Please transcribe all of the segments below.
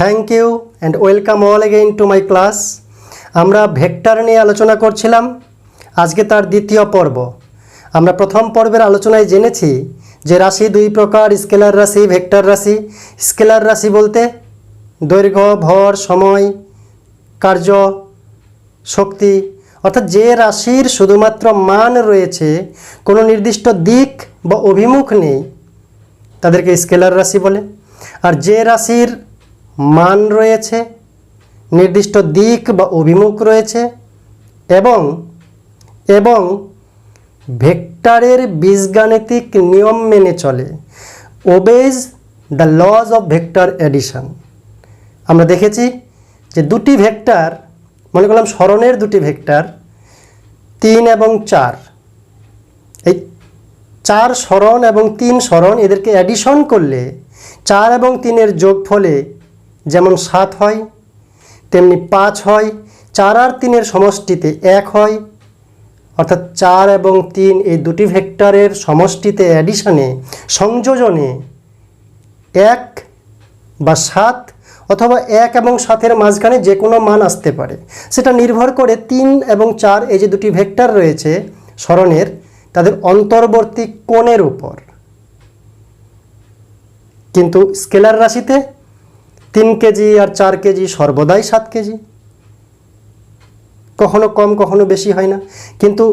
Thank you and welcome all again to my class. আমরা vector নিয়ে আলোচনা করছিলাম। আজকে তার দ্বিতীয় পর্ব। আমরা প্রথম পর্বের আলোচনায় জেনেছি যে রাশি দুই প্রকার, স্কেলার রাশি, ভেক্টর রাশি। স্কেলার রাশি বলতে দৈর্ঘ্য, ভর, সময়, কার্য, শক্তি, অর্থাৎ যে রাশির শুধুমাত্র মান রয়েছে, কোনো নির্দিষ্ট দিক বা অভিমুখ নেই, তাদেরকে স্কেলার রাশি বলে। আর যে রাশির মান রয়েছে, নির্দিষ্ট দিক বা অভিমুখ রয়েছে এবং ভেক্টরের বীজগাণিতিক নিয়ম মেনে চলে, obeys the law of vector addition. আমরা দেখেছি যে দুটি ভেক্টর, মনে করলাম সরণের দুটি ভেক্টর 3 এবং 4, এই 4 সরণ এবং 3 সরণ, এদেরকে অ্যাডিশন করলে 4 এবং 3-এর যোগফলে যেমন 7 হয়, তেমনি 5 হয়। 4 আর 3-এর সমষ্টিতে 1 হয়, অর্থাৎ 4 এবং 3 এই দুটি ভেক্টরের সমষ্টিতে, অ্যাডিশনে, সংযোজনে 1 বা 7 অথবা 1 এবং 7-এর মাঝখানে যে কোনো মান আসতে পারে। সেটা নির্ভর করে 3 এবং 4 এই যে দুটি ভেক্টর রয়েছে সরণের, তাদের অন্তর্বর্তী কোণের উপর। কিন্তু স্কেলার রাশিতে 3 কেজি আর 4 কেজি সর্বদাই 7 কেজি, কখনো কম কখনো বেশি হয় না। কিন্তু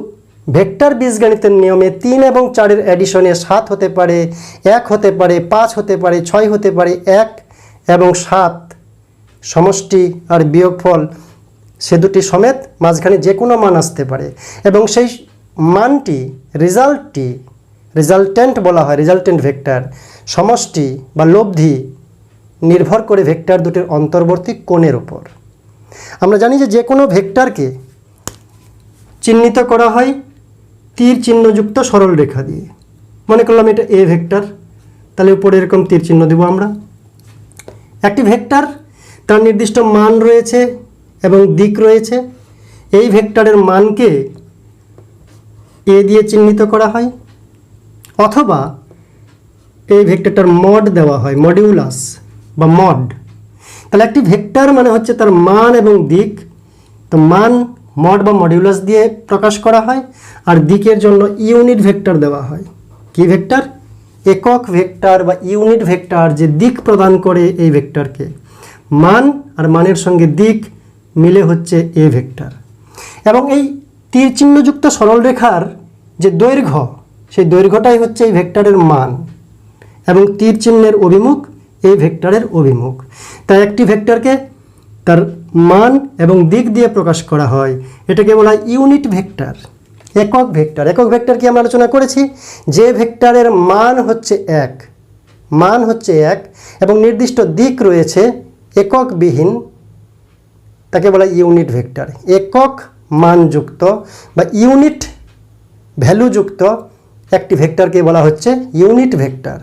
ভেক্টর বীজগণিতের নিয়মে 3 এবং 4-এর অ্যাডিশনে 7 হতে পারে, 1 হতে পারে, 5 হতে পারে, 6 হতে পারে। 1 এবং 7 সমষ্টি আর বিয়োগফল, সে দুটি সমেত মাঝখানে যে কোনো মান আসতে পারে এবং সেই মানটি, রেজাল্টেন্ট বলা হয়, রেজাল্টেন্ট ভেক্টর, সমষ্টি বা লব্ধি নির্ভর করে ভেক্টর দুটির অন্তর্বর্তী কোণের উপর। আমরা জানি যে কোনো ভেক্টরকে চিহ্নিত করা হয় তীর চিহ্নযুক্ত সরল রেখা দিয়ে। মনে করলাম এটা এ ভেক্টর, তাহলে উপরে এরকম তীর চিহ্ন দেব আমরা। একটি ভেক্টর, তার নির্দিষ্ট মান রয়েছে এবং দিক রয়েছে। এই ভেক্টরের মানকে এ দিয়ে চিহ্নিত করা হয়, অথবা এই ভেক্টরটার মড দেওয়া হয়, মডিউলাস বা মড। তাহলে একটি ভেক্টর মানে হচ্ছে তার মান এবং দিক। তো মান মড বা মডিউলাস দিয়ে প্রকাশ করা হয়, আর দিকের জন্য ইউনিট ভেক্টর দেওয়া হয়। কি ভেক্টর? একক ভেক্টর বা ইউনিট ভেক্টর, যে দিক প্রদান করে এই ভেক্টরকে। মান আর মানের সঙ্গে দিক মিলে হচ্ছে এ ভেক্টর। এবং এই তীর চিহ্নযুক্ত সরলরেখার যে দৈর্ঘ্য, সেই দৈর্ঘ্যটাই হচ্ছে এই ভেক্টরের মান, এবং তীর চিহ্নের অভিমুখ এই ভেক্টরের অভিমুখ। তাই একটি ভেক্টরকে তার মান এবং দিক দিয়ে প্রকাশ করা হয়, এটাকে বলা হয় ইউনিট ভেক্টর, একক ভেক্টর। একক ভেক্টর কি আমরা আলোচনা করেছি? যে ভেক্টরের মান হচ্ছে 1 এবং নির্দিষ্ট দিক রয়েছে এককবিহীন, তাকে বলা হয় ইউনিট ভেক্টর। একক মানযুক্ত বা ইউনিট ভ্যালুযুক্ত একটি ভেক্টরকে বলা হচ্ছে ইউনিট ভেক্টর,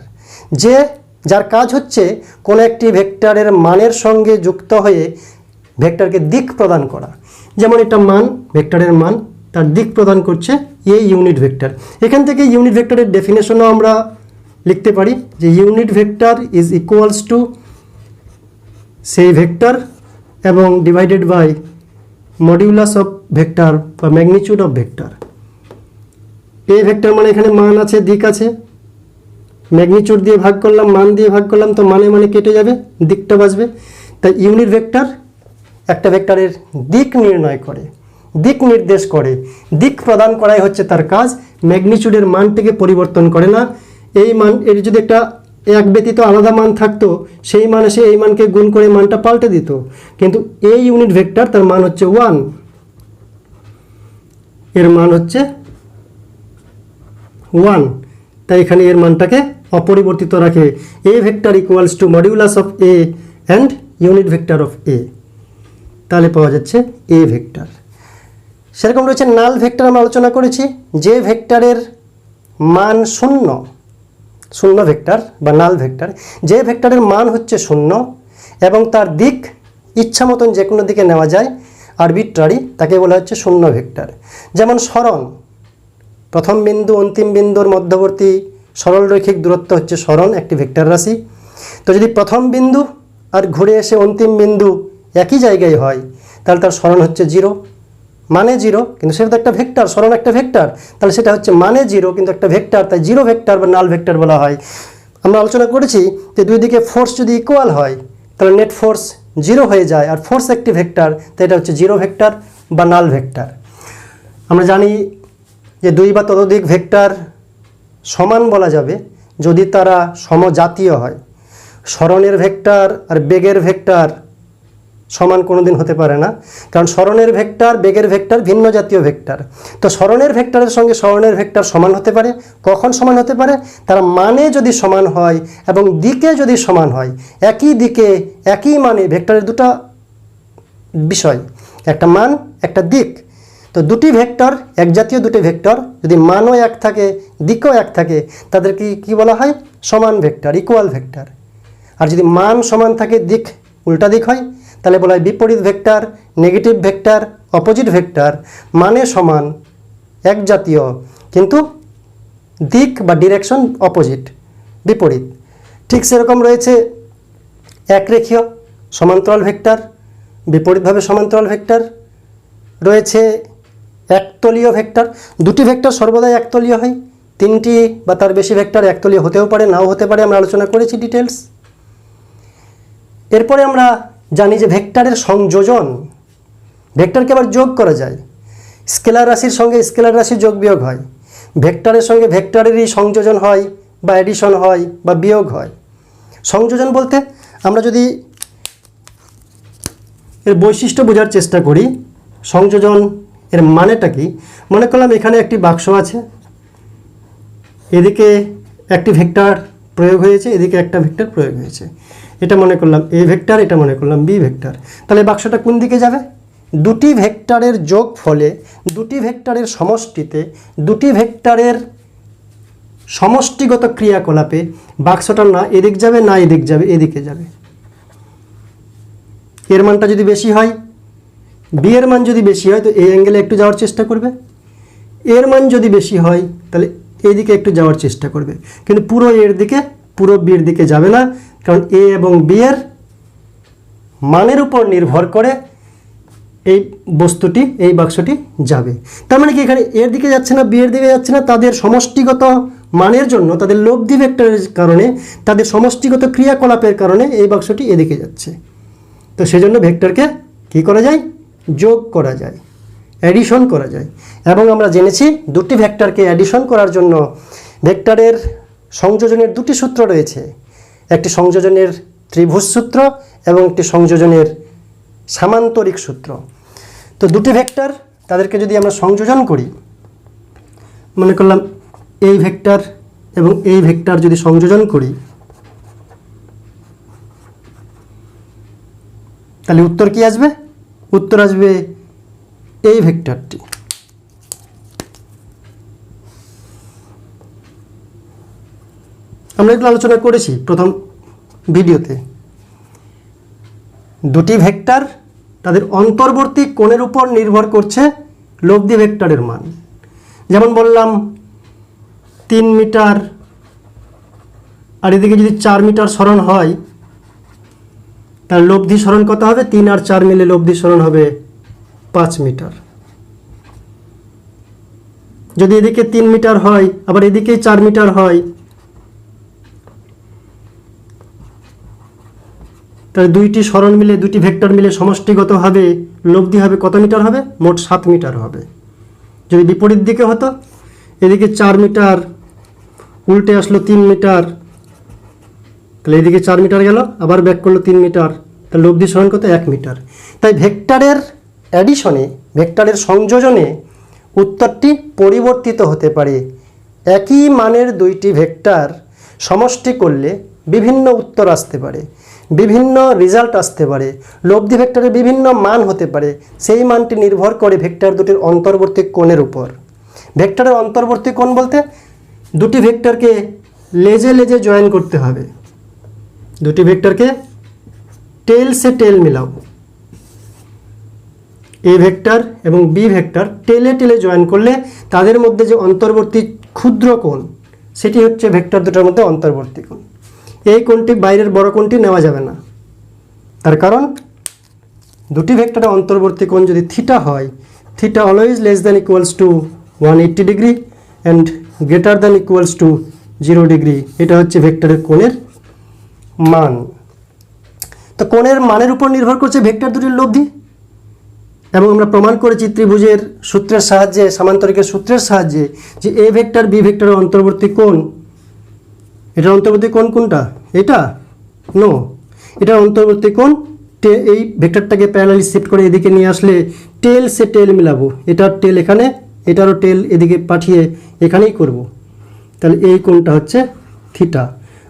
যার কাজ হচ্ছে কোনো একটি ভেক্টরের মানের সঙ্গে যুক্ত হয়ে ভেক্টরকে দিক প্রদান করা। যেমন এটা মান, ভেক্টরের মান, তার দিক প্রদান করছে এই ইউনিট ভেক্টর। এখান থেকে ইউনিট ভেক্টরের ডেফিনেশনও আমরা লিখতে পারি যে unit vector is equals to সেই ভেক্টর এবং divided by modulus of vector বা ম্যাগনিটিউড অফ ভেক্টর। এই ভেক্টর মানে এখানে মান আছে, দিক আছে, ম্যাগনিটিউড দিয়ে ভাগ করলাম, মান দিয়ে ভাগ করলাম, তো মানে কেটে যাবে, দিকটা বাঁচবে। তাই ইউনিট ভেক্টর একটা ভেক্টরের দিক নির্ণয় করে, দিক নির্দেশ করে, দিক প্রদান করাই হচ্ছে তার কাজ। ম্যাগনিটিউডের মানটিকে পরিবর্তন করে না। এই মান, এর যদি একটা এক ব্যতীত আলাদা মান থাকতো, সেই মান এসে এই মানকে গুণ করে মানটা পাল্টে দিত। কিন্তু এই ইউনিট ভেক্টর, তার মান হচ্ছে 1, এর মান হচ্ছে 1, তাই এখানে এর মানটাকে অপরিবর্তিত রাখে। A vector equals to modulus of A and unit vector of A, তাহলে পাওয়া যাচ্ছে এ ভেক্টর। সেরকম রয়েছে নাল ভেক্টর, আমরা আলোচনা করেছি। যে ভেক্টরের মান 0 ভেক্টর বা নাল ভেক্টর, যে ভেক্টরের মান হচ্ছে 0 এবং তার দিক ইচ্ছা মতন যে কোনো দিকে নেওয়া যায়, আরবিট্রারি, তাকে বলা হচ্ছে 0 ভেক্টর। যেমন সরণ, প্রথম বিন্দু অন্তিম বিন্দুর মধ্যবর্তী সরলরৈখিক দূরত্ব হচ্ছে সরণ, একটি ভেক্টর রাশি। তো যদি প্রথম বিন্দু আর ঘুরে এসে অন্তিম বিন্দু একই জায়গায় হয়, তাহলে তার সরণ হচ্ছে 0, মানে 0, কিন্তু সেটা তো একটা ভেক্টর, সরণ একটা ভেক্টর, তাহলে সেটা হচ্ছে মানে 0 কিন্তু একটা ভেক্টর, তাই 0 ভেক্টর বা নাল ভেক্টর বলা হয়। আমরা আলোচনা করেছি যে দুই দিকে ফোর্স যদি ইকুয়াল হয় তাহলে নেট ফোর্স 0 হয়ে যায়, আর ফোর্স একটি ভেক্টর, তাই এটা হচ্ছে 0 ভেক্টর বা নাল ভেক্টর। আমরা জানি যে দুই বা ততোধিক ভেক্টর সমান বলা যাবে যদি তারা সমজাতীয় হয়। সরণের ভেক্টর আর বেগের ভেক্টর সমান কোনোদিন হতে পারে না, কারণ সরণের ভেক্টর বেগের ভেক্টর ভিন্ন জাতীয় ভেক্টর। তো সরণের ভেক্টরের সঙ্গে সরণের ভেক্টর সমান হতে পারে, কখন সমান হতে পারে? তারা মানে যদি সমান হয় এবং দিকে যদি সমান হয়, একই দিকে একই মানে, ভেক্টরের দুটো বিষয়, একটা মান একটা দিক। তো দুটি ভেক্টর, এক জাতীয় দুটি ভেক্টর যদি মানও এক থাকে দিকও এক থাকে, তাদেরকে কি বলা হয়? সমান ভেক্টর, ইকুয়াল ভেক্টর। আর যদি মান সমান থাকে দিক উল্টা দিক হয়, তাহলে বলা হয় বিপরীত vector, negative vector, opposite vector. মানে সমান এক জাতীয় কিন্তু দিক বা ডিরেকশন অপোজিট, বিপরীত। ঠিক সেরকম রয়েছে একরেখীয় সমান্তরাল ভেক্টর, বিপরীতভাবে সমান্তরাল ভেক্টর। রয়েছে একতলীয় ভেক্টর, দুটি ভেক্টর সর্বদাই একতলীয় হয়, তিনটি বা তার বেশি ভেক্টর একতলীয় হতেও পারে নাও হতে পারে, আমরা আলোচনা করেছি ডিটেলস। এরপরে আমরা জানি যে ভেক্টরের সংযোজন, ভেক্টরকে আবার যোগ করা যায়, স্কেলার রাশির সঙ্গে স্কেলার রাশির যোগ বিয়োগ হয়, ভেক্টরের সঙ্গে ভেক্টরেরই সংযোজন হয় বা এডিশন হয় বা বিয়োগ হয়। সংযোজন বলতে আমরা যদি এর বৈশিষ্ট্য বোঝার চেষ্টা করি, সংযোজন এর মানেটা কি? মনে করলাম এখানে একটি বাক্স আছে, এদিকে একটি ভেক্টর প্রয়োগ হয়েছে, এদিকে একটা ভেক্টর প্রয়োগ হয়েছে, এটা মনে করলাম এ ভেক্টর, এটা মনে করলাম বি ভেক্টর। তাহলে বাক্সটা কোন দিকে যাবে? দুটি ভেক্টরের যোগ ফলে, দুটি ভেক্টরের সমষ্টিতে, দুটি ভেক্টরের সমষ্টিগত ক্রিয়াকলাপে বাক্সটা না এদিক যাবে না এদিক যাবে, এদিকে যাবে। এর মানটা যদি বেশি হয়, বি এর মান যদি বেশি হয় তো এই অ্যাঙ্গেলে একটু যাওয়ার চেষ্টা করবে, এর মান যদি বেশি হয় তাহলে এদিকে একটু যাওয়ার চেষ্টা করবে, কিন্তু পুরো এর দিকে, পুরো বির দিকে যাবে না, কারণ এ এবং বি এর মানের উপর নির্ভর করে এই বস্তুটি, এই বাক্সটি যাবে। তার মানে কি এখানে এর দিকে যাচ্ছে না বি এর দিকে যাচ্ছে না, তাদের সমষ্টিগত মানের জন্য, তাদের লব্ধি ভেক্টরের কারণে, তাদের সমষ্টিগত ক্রিয়াকলাপের কারণে এই বাক্সটি এদিকে যাচ্ছে। তো সেজন্য ভেক্টরকে কি করা যায়? যোগ করা যায়, অ্যাডিশন করা যায়। এবং আমরা জেনেছি দুটি ভেক্টরকে অ্যাডিশন করার জন্য ভেক্টরের সংযোজনের দুটি সূত্র রয়েছে, একটি সংযোজনের ত্রিভুজ সূত্র এবং একটি সংযোজনের সামান্তরিক সূত্র। তো দুটি ভেক্টর, তাদেরকে যদি আমরা সংযোজন করি, মনে করলাম এই ভেক্টর এবং এই ভেক্টর যদি সংযোজন করি, তাহলে উত্তর কি আসবে? উত্তর আসবে এই ভেক্টরটি। আমরা এগুলো আলোচনা করেছি প্রথম ভিডিওতে। দুটি ভেক্টর, তাদের অন্তর্বর্তী কোণের উপর নির্ভর করছে লব্ধি ভেক্টরের মান। যেমন বললাম 3 মিটার আর এদিকে যদি 4 মিটার সরণ হয়, তার লব্ধি সরণ কত হবে? 3 আর 4 মিলে লব্ধি সরণ হবে 5 মিটার। যদি এদিকে 3 মিটার হয় আবার এদিকে 4 মিটার হয়, তাহলে দুইটি সরণ মিলে, দুটি ভেক্টর মিলে সমষ্টিগতভাবে লব্ধি হবে কত মিটার হবে? মোট 7 মিটার হবে। যদি বিপরীত দিকে হতো, এদিকে 4 মিটার উল্টে আসলো 3 মিটার, তাহলে এদিকে 4 মিটার গেল, আবার ব্যাক করলো 3 মিটার, তাহলে লব্ধি সরণ কত? 1 মিটার। তাই ভেক্টরের অ্যাডিশনে, ভেক্টরের সংযোজনে উত্তরটি পরিবর্তিত হতে পারে। একই মানের দুইটি ভেক্টর সমষ্টি করলে বিভিন্ন উত্তর আসতে পারে, বিভিন্ন রেজাল্ট আসতে পারে, লব্ধি ভেক্টরের বিভিন্ন মান হতে পারে। সেই মানটি নির্ভর করে ভেক্টর দুটির অন্তর্বর্তী কোণের উপর। ভেক্টরের অন্তর্বর্তী কোণ বলতে দুটি ভেক্টরকে লেজে লেজে জয়েন করতে হবে, দুটি ভেক্টরকে টেল সে টেল মিলাও, এ ভেক্টর এবং বি ভেক্টর টেলে টেলে জয়েন করলে তাদের মধ্যে যে অন্তর্বর্তী ক্ষুদ্র কোণ, সেটি হচ্ছে ভেক্টর দুটোর মধ্যে অন্তর্বর্তী কোণ। এই কোণটি, বাইরের বড় কোণটি নেওয়া যাবে না, তার কারণ দুটি ভেক্টরের অন্তর্বর্তী কোণ যদি থিটা হয়, theta always less than equals to 180 degree and greater than equals to 0 degree. এটা হচ্ছে ভেক্টরের কোণের মান। তো কোণের মানের উপর নির্ভর করছে ভেক্টর দুটির লব্ধি, এবং আমরা প্রমাণ করেছি ত্রিভুজের সূত্রের সাহায্যে, সামান্তরিকের সূত্রের সাহায্যে, যে এ ভেক্টর বি ভেক্টরের অন্তর্বর্তী কোণ, এটার অন্তর্বর্তী কোণ কোনটা? এটা নো, এটার অন্তর্বর্তী কোণ এই ভেক্টরটাকে প্যারালালি শিফট করে এদিকে নিয়ে আসলে টেল সে টেল মিলাবো, এটার টেল এখানে, এটারও টেল এদিকে পাঠিয়ে এখানেই করব। তাহলে এই কোণটা হচ্ছে থিটা,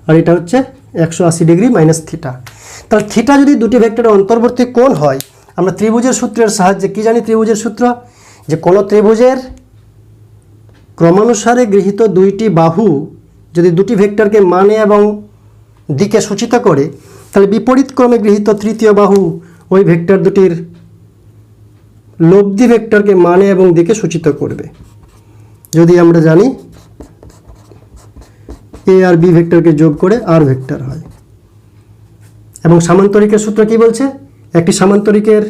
আর এটা হচ্ছে 180 ডিগ্রি মাইনাস থিটা। তাহলে থিটা যদি দুটি ভেক্টরের অন্তর্বর্তী কোণ হয়, আমরা ত্রিভুজের সূত্রের সাহায্যে কি জানি? ত্রিভুজের সূত্র, যে কোনো ত্রিভুজের ক্রমানুসারে গৃহীত দুইটি বাহু যদি দুটি ভেক্টরকে মানে এবং দিকে সূচিত করে, তাহলে বিপরীত ক্রমে গৃহীত তৃতীয় বাহু ওই ভেক্টর দুটির লব্ধি ভেক্টরকে মানে এবং দিকে সূচিত করবে। যদি আমরা জানি এ আর বি ভেক্টরকে যোগ করে আর ভেক্টর হয়। এবং সামান্তরিকের সূত্র কি বলছে? একটি সামান্তরিকের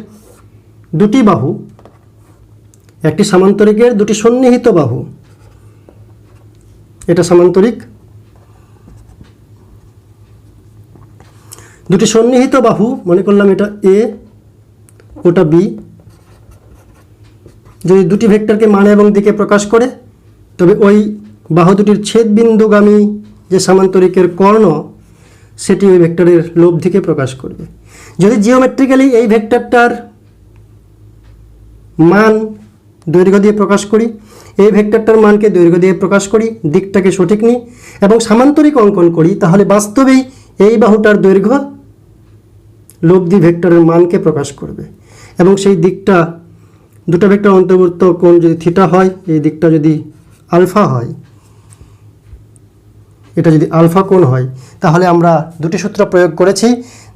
দুটি বাহু, একটি সামান্তরিকের দুটি সন্নিহিত বাহু, এটা সামান্তরিক, দুটি সন্নিহিত বাহু, মনে করলাম এটা এ ওটা বি, যদি দুটি ভেক্টরকে মানে এবং দিকে প্রকাশ করে, তবে ওই বাহু দুটির ছেদবিন্দুগামী যে সামান্তরিকের কর্ণ, সেটি ওই ভেক্টরের লব্ধিকে প্রকাশ করবে। যদি জিওমেট্রিক্যালি এই ভেক্টরটার মান দৈর্ঘ্য দিয়ে প্রকাশ করি, এই ভেক্টরটার মানকে দৈর্ঘ্য দিয়ে প্রকাশ করি, দিকটাকে সঠিক নিই এবং সামান্তরিক অঙ্কন করি, তাহলে বাস্তবেই এই বাহুটার দৈর্ঘ্য লব্ধি ভেক্টরের মানকে প্রকাশ করবে। এবং সেই দিকটা, দুটো ভেক্টর অন্তর্ভুক্ত কোণ যদি থিটা হয়, এই দিকটা যদি আলফা হয়, এটা যদি আলফা কোণ হয়, তাহলে আমরা দুটি সূত্র প্রয়োগ করেছি,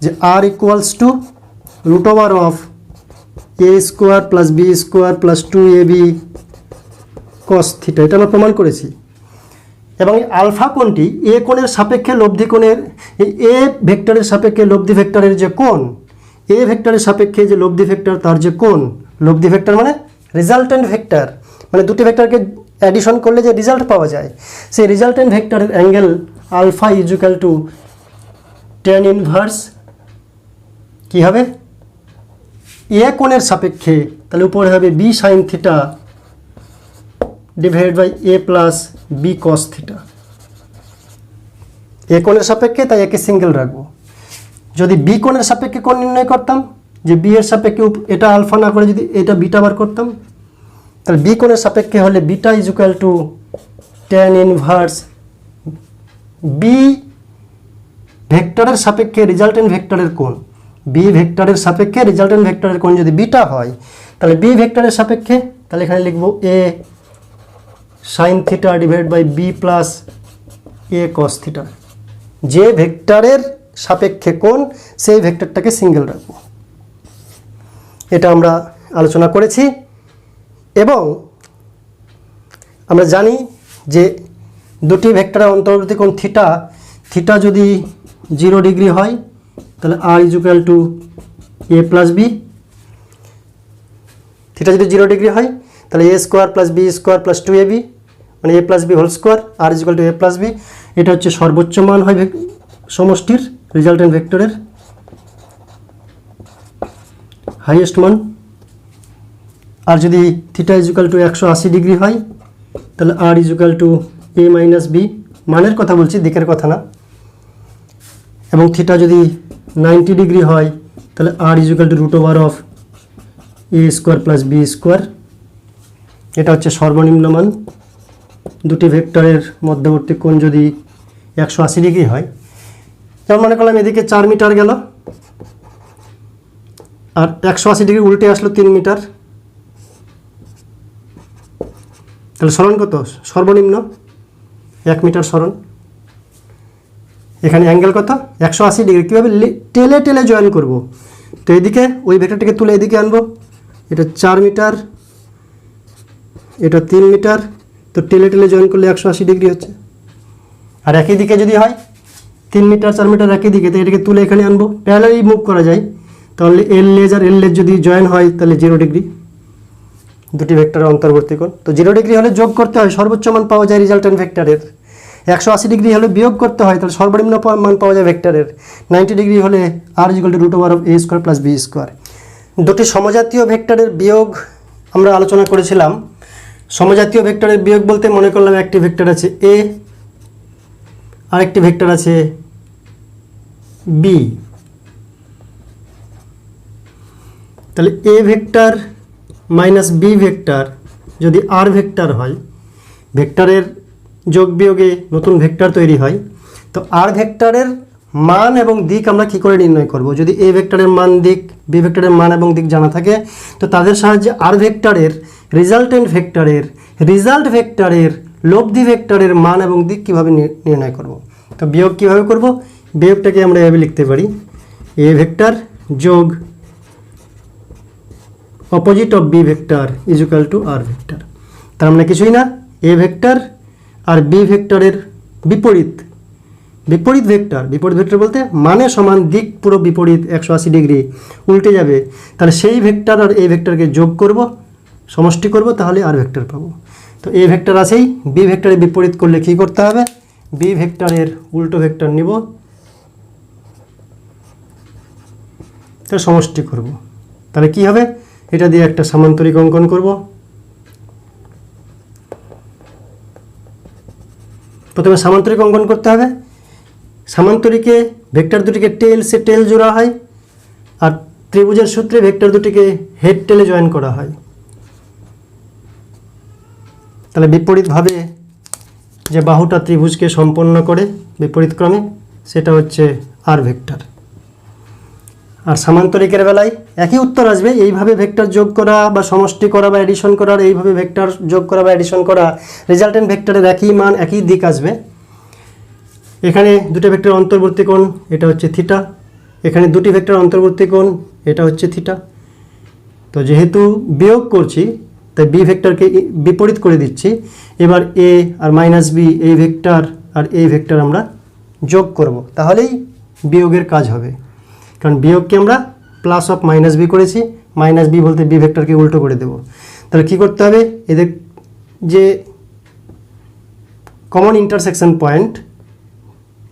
যে R equals to root over of A square plus B square plus 2ab cos theta, এটা আমরা প্রমাণ করেছি। এবং এই আলফা কোণটি এ কোণের সাপেক্ষে লব্ধি কোণের, এই এ ভেক্টরের সাপেক্ষে লব্ধি ভেক্টরের যে কোণ, এ ভেক্টরের সাপেক্ষে যে লব্ধি ভেক্টর তার যে কোণ, লব্ধি ভেক্টর মানে রেজাল্টেন্ট ভেক্টর, মানে দুটি ভেক্টরকে অ্যাডিশন করলে যে রেজাল্ট পাওয়া যায়, সেই রেজাল্টেন্ট ভেক্টরের angle alpha equal to tan inverse কী হবে? এ কোণের সাপেক্ষে, তাহলে উপরে হবে B sine theta divided by A plus B cos theta. এ কোণের সাপেক্ষে, তাই একে সিঙ্গেল রাখবো। যদি বি কোণের সাপেক্ষে কোণ নির্ণয় করতাম, যে বি এর সাপেক্ষে এটা আলফা না করে যদি এটা বিটা বার করতাম, তাহলে বি কোণের সাপেক্ষে হলে beta is equal to tan inverse B ভেক্টরের সাপেক্ষে রেজাল্টেন্ট ভেক্টরের কোণ, বি ভেক্টরের সাপেক্ষে রেজাল্টেন্ট ভেক্টরের কোণ যদি বিটা হয়, তাহলে বি ভেক্টরের সাপেক্ষে, তাহলে এখানে লিখব A sine theta divide by B plus A cos theta. যে ভেক্টরের সাপেক্ষে কোণ, সেই ভেক্টরটাকে সিঙ্গেল রাখবো। এটা আমরা আলোচনা করেছি। এবং আমরা জানি যে দুটি ভেক্টরের অন্তর্বর্তী কোণ থিটা, থিটা যদি 0 ডিগ্রি হয়, তাহলে R equal to A plus B. Theta যদি 0 ডিগ্রি হয়, তাহলে A square plus B square plus 2ab, মানে A plus B whole square, R equal to A plus B. এটা হচ্ছে সর্বোচ্চ মান হয় সমষ্টির, রেজাল্টেন্ট ভেক্টরের হাইয়েস্ট মান। আর যদি থিটা ইজুক্যাল টু 180 ডিগ্রি হয়, তাহলে R equal to A minus B, মানের কথা বলছি, দিকের কথা না। এবং থিটা যদি 90 ডিগ্রি হয়, তাহলে R equal to root over of A square plus B square. এটা হচ্ছে সর্বনিম্ন মান। দুটি ভেক্টরের মধ্যবর্তী কোণ যদি 180 ডিগ্রি হয়, যেমন মনে করলাম এদিকে 4 মিটার গেল, আর 180 ডিগ্রি উল্টে আসলো 3 মিটার, তাহলে সরণ কত? সর্বনিম্ন 1 মিটার সরণ। এখানে অ্যাঙ্গেল কত? 180 ডিগ্রি। কীভাবে? টেলে টেলে জয়েন করব। তো এদিকে ওই ভেক্টরটাকে তুলে এদিকে আনবো, এটা 4 মিটার, এটা 3 মিটার, তো টেলে টেলে জয়েন করলে 180 ডিগ্রি হচ্ছে। আর একই দিকে যদি হয় 3 মিটার 4 মিটার একই দিকে, তো এটাকে তুলে এখানে আনবো, প্যারালালি মুভ করা যায়। তাহলে এল লেজ আর এল লেজ যদি জয়েন হয় তাহলে 0 ডিগ্রি, দুটি ভেক্টরের অন্তর্বর্তী কোণ। তো 0 ডিগ্রি হলে যোগ করতে হয়, সর্বোচ্চ মান পাওয়া যায় রিজাল্টেন্ট ভেক্টরের। 180 ডিগ্রি হলে বিয়োগ করতে হয়, তাহলে সর্বনিম্ন মান পাওয়া যায় ভেক্টরের। 90 ডিগ্রি হলে r √a²+b²। দুটি সমজাতীয় ভেক্টরের বিয়োগ আমরা আলোচনা করেছিলাম। সমজাতীয় ভেক্টরের বিয়োগ বলতে মনে করলাম একটি ভেক্টর আছে a, আরেকটি ভেক্টর আছে b। তাহলে a vector minus b vector যদি r ভেক্টর হয়, ভেক্টরের যোগ বিয়োগে নতুন ভেক্টর তৈরি হয়। তো r ভেক্টরের মান এবং দিক আমরা কি করে নির্ণয় করব? যদি a ভেক্টরের মান, দিক, b ভেক্টরের মান এবং দিক জানা থাকে, তো তাদের সাহায্যে r ভেক্টরের রেজাল্টেন্ট ভেক্টরের রেজাল্ট ভেক্টরের লব্ধি ভেক্টরের মান এবং দিক কিভাবে নির্ণয় করব? তো বিয়োগ কিভাবে করব? বিয়োগটাকে আমরা এভাবে লিখতে পারি, a ভেক্টর যোগ opposite of b vector is equal two r vector. তার মানে কিছুই না, a ভেক্টর আর b ভেক্টরের বিপরীত ভেক্টর বলতে মানে সমান, দিক পুরো বিপরীত 180 ডিগ্রি উল্টে যাবে। তাহলে সেই ভেক্টর আর এই ভেক্টরকে যোগ করব, সমষ্টি করব, তাহলে আর ভেক্টর পাবো। তো এ ভেক্টর আছেই, বি ভেক্টরের বিপরীত করলে কি করতে হবে? বি ভেক্টরের উল্টো ভেক্টর নিব, তাহলে সমষ্টি করব। তাহলে কি হবে? এটা দিয়ে একটা সামান্তরিক অঙ্কন করব। প্রথমে সামান্তরিক অঙ্কন করতে হবে। সামান্তরিকে ভেক্টর দুটিকে টেলসে টেল জোড়া হয়, আর ত্রিভুজের সূত্রে ভেক্টর দুটিকে হেড টেলে জয়েন করা হয়। তাহলে বিপরীতভাবে যে বাহুটা ত্রিভুজকে সম্পন্ন করে বিপরীত ক্রমে, সেটা হচ্ছে আর ভেক্টর। আর সামান্তরিকের বেলায় একই উত্তর আসবে। এইভাবে ভেক্টর যোগ করা বা সমষ্টি করা বা এডিশন করার, এইভাবে ভেক্টর যোগ করা বা এডিশন করা, রেজাল্টেন্ট ভেক্টরের একই মান, একই দিক আসবে। এখানে দুটো ভেক্টর অন্তর্বর্তী কোণ, এটা হচ্ছে থিটা। এখানে দুটি ভেক্টর অন্তর্বর্তী কোণ, এটা হচ্ছে থিটা। তো যেহেতু বিয়োগ করছি, তাই বি ভেক্টরকে বিপরীত করে দিচ্ছি। এবার এ আর মাইনাস বি, এই ভেক্টর আর এই ভেক্টর আমরা যোগ করব, তাহলেই বিয়োগের কাজ হবে। কারণ বিয়োগকে আমরা প্লাস অফ মাইনাস বি করেছি, মাইনাস বি বলতে বি ভেক্টরকে উল্টো করে দেব। তাহলে কী করতে হবে? এদের যে কমন ইন্টারসেকশন পয়েন্ট,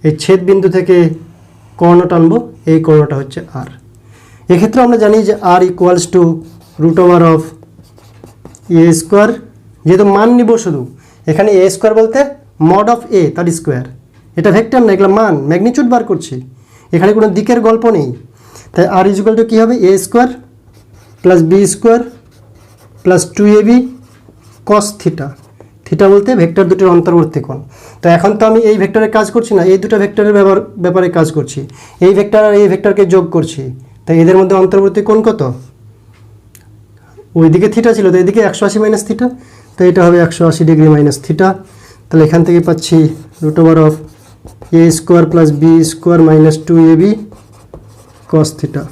এই ছেদ বিন্দু থেকে কর্ণ টানবো, এই কর্ণটা হচ্ছে আর। এক্ষেত্রে আমরা জানি যে R equals two √of a²। যেহেতু মান নিব শুধু, এখানে a² বলতে মড অফ এ, তার স্কোয়ার। এটা ভেক্টর না, এগুলো মান, ম্যাগনিচিউড বার করছি, এখানে কোনো দিকের গল্প নেই। তাই আর ইজ ইকুয়াল টু কী হবে? a² plus b² plus 2ab cos theta. Theta বলতে ভেক্টর দুটির অন্তর্বর্তী কোণ। তো এখন তো আমি এই ভেক্টরের কাজ করছি না, এই দুটো ভেক্টরের ব্যাপারে কাজ করছি। এই ভেক্টর আর এই ভেক্টরকে যোগ করছি, তাই এদের মধ্যে অন্তর্বর্তী কোণ কত? ওইদিকে থিটা ছিল, তো এদিকে 180 মাইনাস থিটা, তো এটা হবে 180 ডিগ্রি মাইনাস থিটা। তাহলে এখান থেকে পাচ্ছি √of a² plus b² minus 2ab cos theta.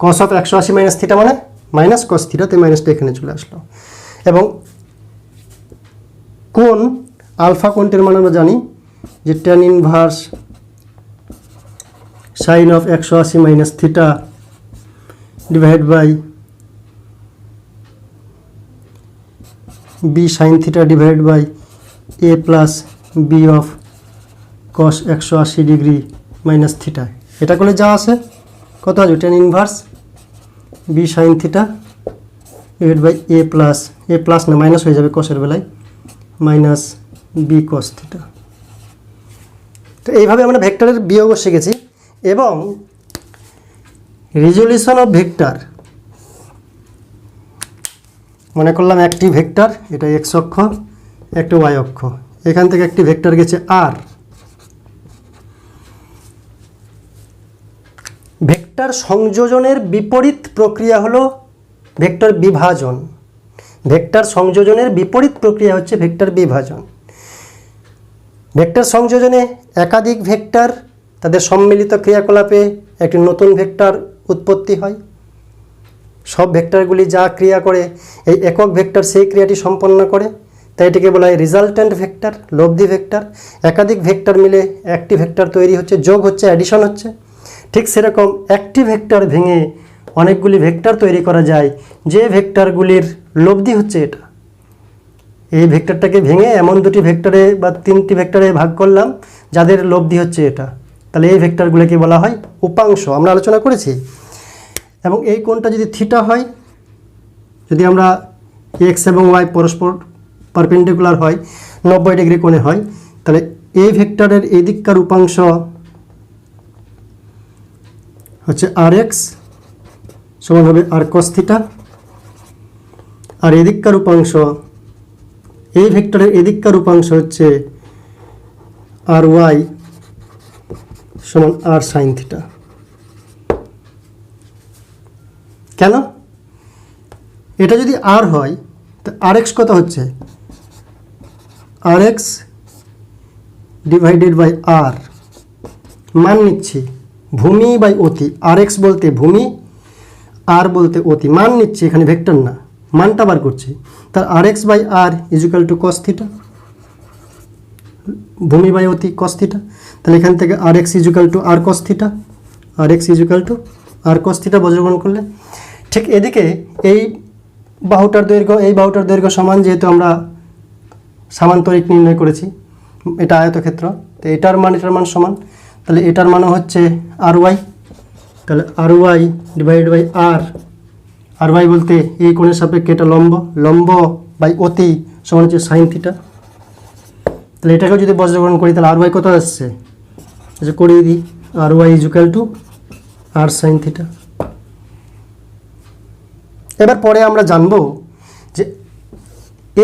cos of 180 minus theta মানে মাইনাস cos থিটা, তো মাইনাসটা এখানে চলে আসলো। এবং কোণ আলফা কোণটির মান আমরা জানি যে tan inverse sine of 180 minus theta divide by B sine theta divide by A plus B of cos 180 degree minus theta. এটা করলে যা আছে কত আসবে? tan inverse B sine theta divide by A plus না মাইনাস হয়ে যাবে কসের বেলায়, মাইনাস বি cos থিটা। তো এইভাবে আমরা ভেক্টরের বিয়োগও শিখেছি। এবং রেজলিউশন অফ ভেক্টর, মনে করলাম একটি ভেক্টর, এটা এক্স অক্ষ, একটা ওয়াই অক্ষ, এখান থেকে একটি ভেক্টর গেছে আর। ভেক্টর সংযোজনের বিপরীত প্রক্রিয়া হলো ভেক্টর বিভাজন। ভেক্টর সংযোজনের বিপরীত প্রক্রিয়া হচ্ছে ভেক্টর বিভাজন। ভেক্টর সংযোজনে একাধিক ভেক্টর, তাদের সম্মিলিত ক্রিয়াকলাপে একটি নতুন ভেক্টর উৎপত্তি হয়। সব ভেক্টরগুলি যা ক্রিয়া করে এই একক ভেক্টর সেই ক্রিয়াটি সম্পন্ন করে, তাই এটিকে বলা হয় রেজাল্ট্যান্ট ভেক্টর, লব্ধি ভেক্টর। একাধিক ভেক্টর মিলে একটি ভেক্টর তৈরি হচ্ছে, যোগ হচ্ছে, অ্যাডিশন হচ্ছে। ঠিক সেরকম একটি ভেক্টর ভেঙে অনেকগুলি ভেক্টর তৈরি করা যায়, যে ভেক্টরগুলির লব্ধি হচ্ছে এটা। এই ভেক্টরটাকে ভেঙে এমন দুটি ভেক্টরে বা তিনটি ভেক্টরে ভাগ করলাম যাদের লব্ধি হচ্ছে এটা, তাহলে এই ভেক্টরগুলোকে বলা হয় উপাংশ। আমরা আলোচনা করেছি। এবং এই কোণটা যদি থিটা হয়, যদি আমরা এক্স এবং ওয়াই পরস্পর পারপেন্ডিকুলার হয়, 90 ডিগ্রি কোণে হয়, তাহলে এই ভেক্টরের এই দিককার উপাংশ হচ্ছে আর এক্স সমান হবে আর কস থিটা, আর এদিককার উপাংশ, এই ভেক্টরের এদিককার উপাংশ হচ্ছে আর ওয়াই সমান আর সাইন থিটা। কেন? এটা যদি আর হয় তো আর এক্স কত হচ্ছে? আর এক্স ডিভাইডেড বাই আর, মান নিচ্ছি ভূমি বাই অতি। আর এক্স বলতে ভূমি, আর বলতে অতি, মান নিচ্ছি, এখানে ভেক্টর না, মানটা বার করছি। তার R x by R equal to cos theta, ভূমি বাই অতি কস থিটা। তাহলে এখান থেকে R x equal to R cos theta, R x equal to R cos theta বজ্রগ্রহণ করলে। ঠিক এদিকে এই বাহুটার দৈর্ঘ্য এই বাহুটার দৈর্ঘ্য সমান, যেহেতু আমরা সামান্তরিক নির্ণয় করেছি, এটা আয়তক্ষেত্র, তো এটার মান সমান, তাহলে এটার মানও হচ্ছে আর ওয়াই। তাহলে R y divide by R y বলতে এই কোণের সাপেক্ষে এটা লম্ব বাই অতি সমান হচ্ছে সাইন থিটা। তাহলে এটাকেও যদি বজ্রগ্রহণ করি তাহলে আর ওয়াই কত আসছে, আচ্ছা করিয়ে দিই, আর Y equal to R sine theta. এবার পরে আমরা জানব যে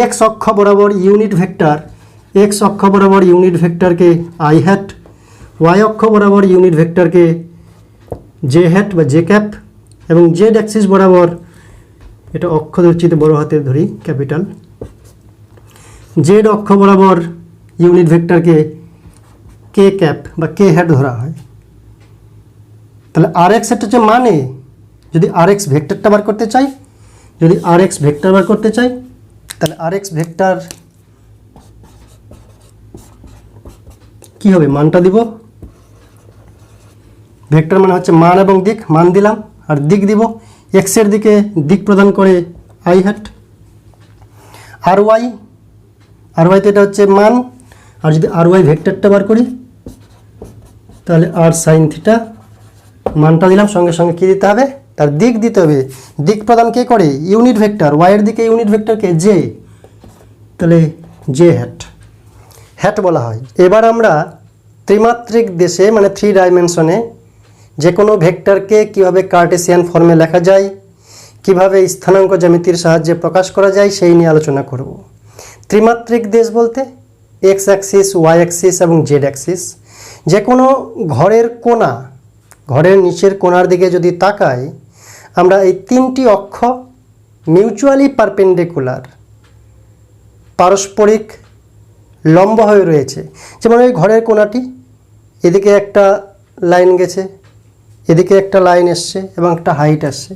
এক্স অক্ষ বরাবর ইউনিট ভেক্টরকে আই হ্যাট, ওয়াই অক্ষ বরাবর ইউনিট ভেক্টরকে জে হ্যাট বা জে ক্যাপ, এবং জেড অ্যাক্সিস বরাবর, এটা অক্ষ ধরছি বড় হাতের ধরি ক্যাপিটাল, জেড অক্ষ বরাবর ইউনিট ভেক্টরকে কে ক্যাপ বা কে হ্যাট ধরা হয়। তাহলে আর এক্স এটা হচ্ছে মানে, যদি আর এক্স ভেক্টরটা বার করতে চাই, তাহলে আর এক্স ভেক্টর কি হবে, মানটা দিব। ভেক্টর মানে হচ্ছে মান এবং দিক, মান দিলাম, আর দিক দিব, এক্সের দিকে দিক প্রদান করে আই হ্যাট। আর ওয়াই তো এটা হচ্ছে মান, আর যদি আর ওয়াই ভেক্টরটা বার করি তাহলে আর সাইন থিটা, মানটা দিলাম, সঙ্গে সঙ্গে কী দিতে হবে, তার দিক দিতে হবে। দিক প্রদান কে করে? ইউনিট ভেক্টর, ওয়াইয়ের দিকে ইউনিট ভেক্টরকে জে, তাহলে জে হ্যাট বলা হয়। এবার আমরা ত্রিমাত্রিক দেশে মানে 3 ডাইমেনশনে যে কোনো ভেক্টরকে কীভাবে কার্টেসিয়ান ফর্মে লেখা যায়, কিভাবে স্থানাঙ্ক জ্যামিতির সাহায্যে প্রকাশ করা যায় সেই নিয়ে আলোচনা করব। ত্রিমাত্রিক দেশ বলতে এক্স অ্যাক্সিস, ওয়াই অ্যাক্সিস এবং জেড অ্যাক্সিস। যে কোনো ঘরের কোণা, ঘরের নিচের কোণার দিকে যদি তাকাই, আমরা এই 3টি অক্ষ মিউচুয়ালি পারপেন্ডিকুলার, পারস্পরিক লম্ব হয়ে রয়েছে। যেমন এই ঘরের কোণাটি, এদিকে একটা লাইন গেছে, এদিকে একটা লাইন এসছে এবং একটা হাইট আসছে,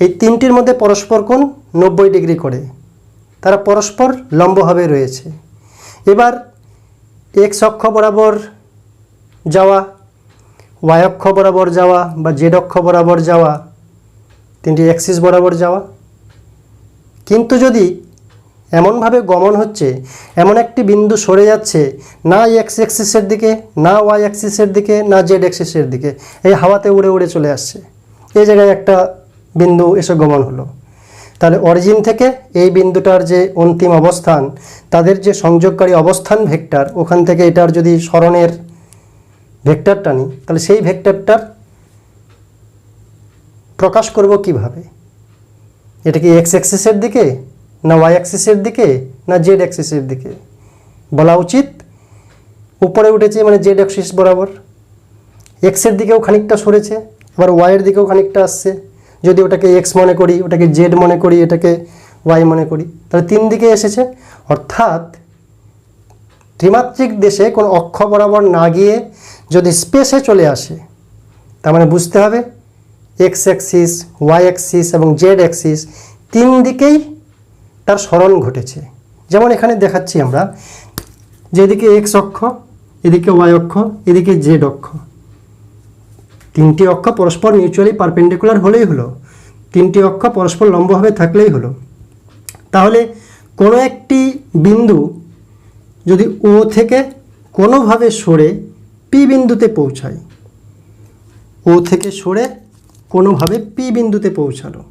এই 3টির মধ্যে পরস্পর কোণ 90 ডিগ্রি করে, তারা পরস্পর লম্বভাবে রয়েছে। এবার এক্স অক্ষ বরাবর যাওয়া, ওয়াই অক্ষ বরাবর যাওয়া বা জেড অক্ষ বরাবর যাওয়া, 3টি অ্যাক্সিস বরাবর যাওয়া। কিন্তু যদি এমনভাবে গমন হচ্ছে, এমন একটি বিন্দু সরে যাচ্ছে, না এক্স অ্যাক্সিসের দিকে, না ওয়াই অ্যাক্সিসের দিকে, না জেড অ্যাক্সিসের দিকে, এই হাওয়াতে উড়ে উড়ে চলে আসছে, এই জায়গায় একটা বিন্দু এসে গমন হলো, তাহলে অরিজিন থেকে এই বিন্দুটার যে অন্তিম অবস্থান, তাদের যে সংযোগকারী অবস্থান ভেক্টর, ওখান থেকে এটার যদি সরণের ভেক্টরটা নিই, তাহলে সেই ভেক্টরটার প্রকাশ করব কিভাবে? এটা কি এক্স অ্যাক্সিসের দিকে, না ওয়াই অ্যাক্সিসের দিকে, না জেড অ্যাক্সিসের দিকে? বলা উচিত উপরে উঠেছে মানে জেড অ্যাক্সিস বরাবর, এক্সের দিকেও খানিকটা সরেছে, আবার ওয়াইয়ের দিকেও খানিকটা আসছে। যদি ওটাকে এক্স মনে করি, ওটাকে জেড মনে করি, এটাকে ওয়াই মনে করি, তাহলে 3 দিকে এসেছে। অর্থাৎ ত্রিমাত্রিক দেশে কোনো অক্ষ বরাবর না গিয়ে যদি স্পেসে চলে আসে, তার মানে বুঝতে হবে এক্স অ্যাক্সিস, ওয়াই অ্যাক্সিস এবং জেড অ্যাক্সিস 3 দিকেই তার সরণ ঘটেছে। যেমন এখানে দেখাচ্ছি আমরা, যেদিকে এক্স অক্ষ, এদিকে ওয়াই অক্ষ, এদিকে জেড অক্ষ, তিনটি অক্ষ পরস্পর মিউচুয়ালি পারপেন্ডিকুলার হলেই হলো, তিনটি অক্ষ পরস্পর লম্বভাবে থাকলেই হলো। তাহলে কোনো একটি বিন্দু যদি ও থেকে কোনোভাবে সরে পি বিন্দুতে পৌঁছায়, ও থেকে সরে কোনোভাবে পি বিন্দুতে পৌঁছালো,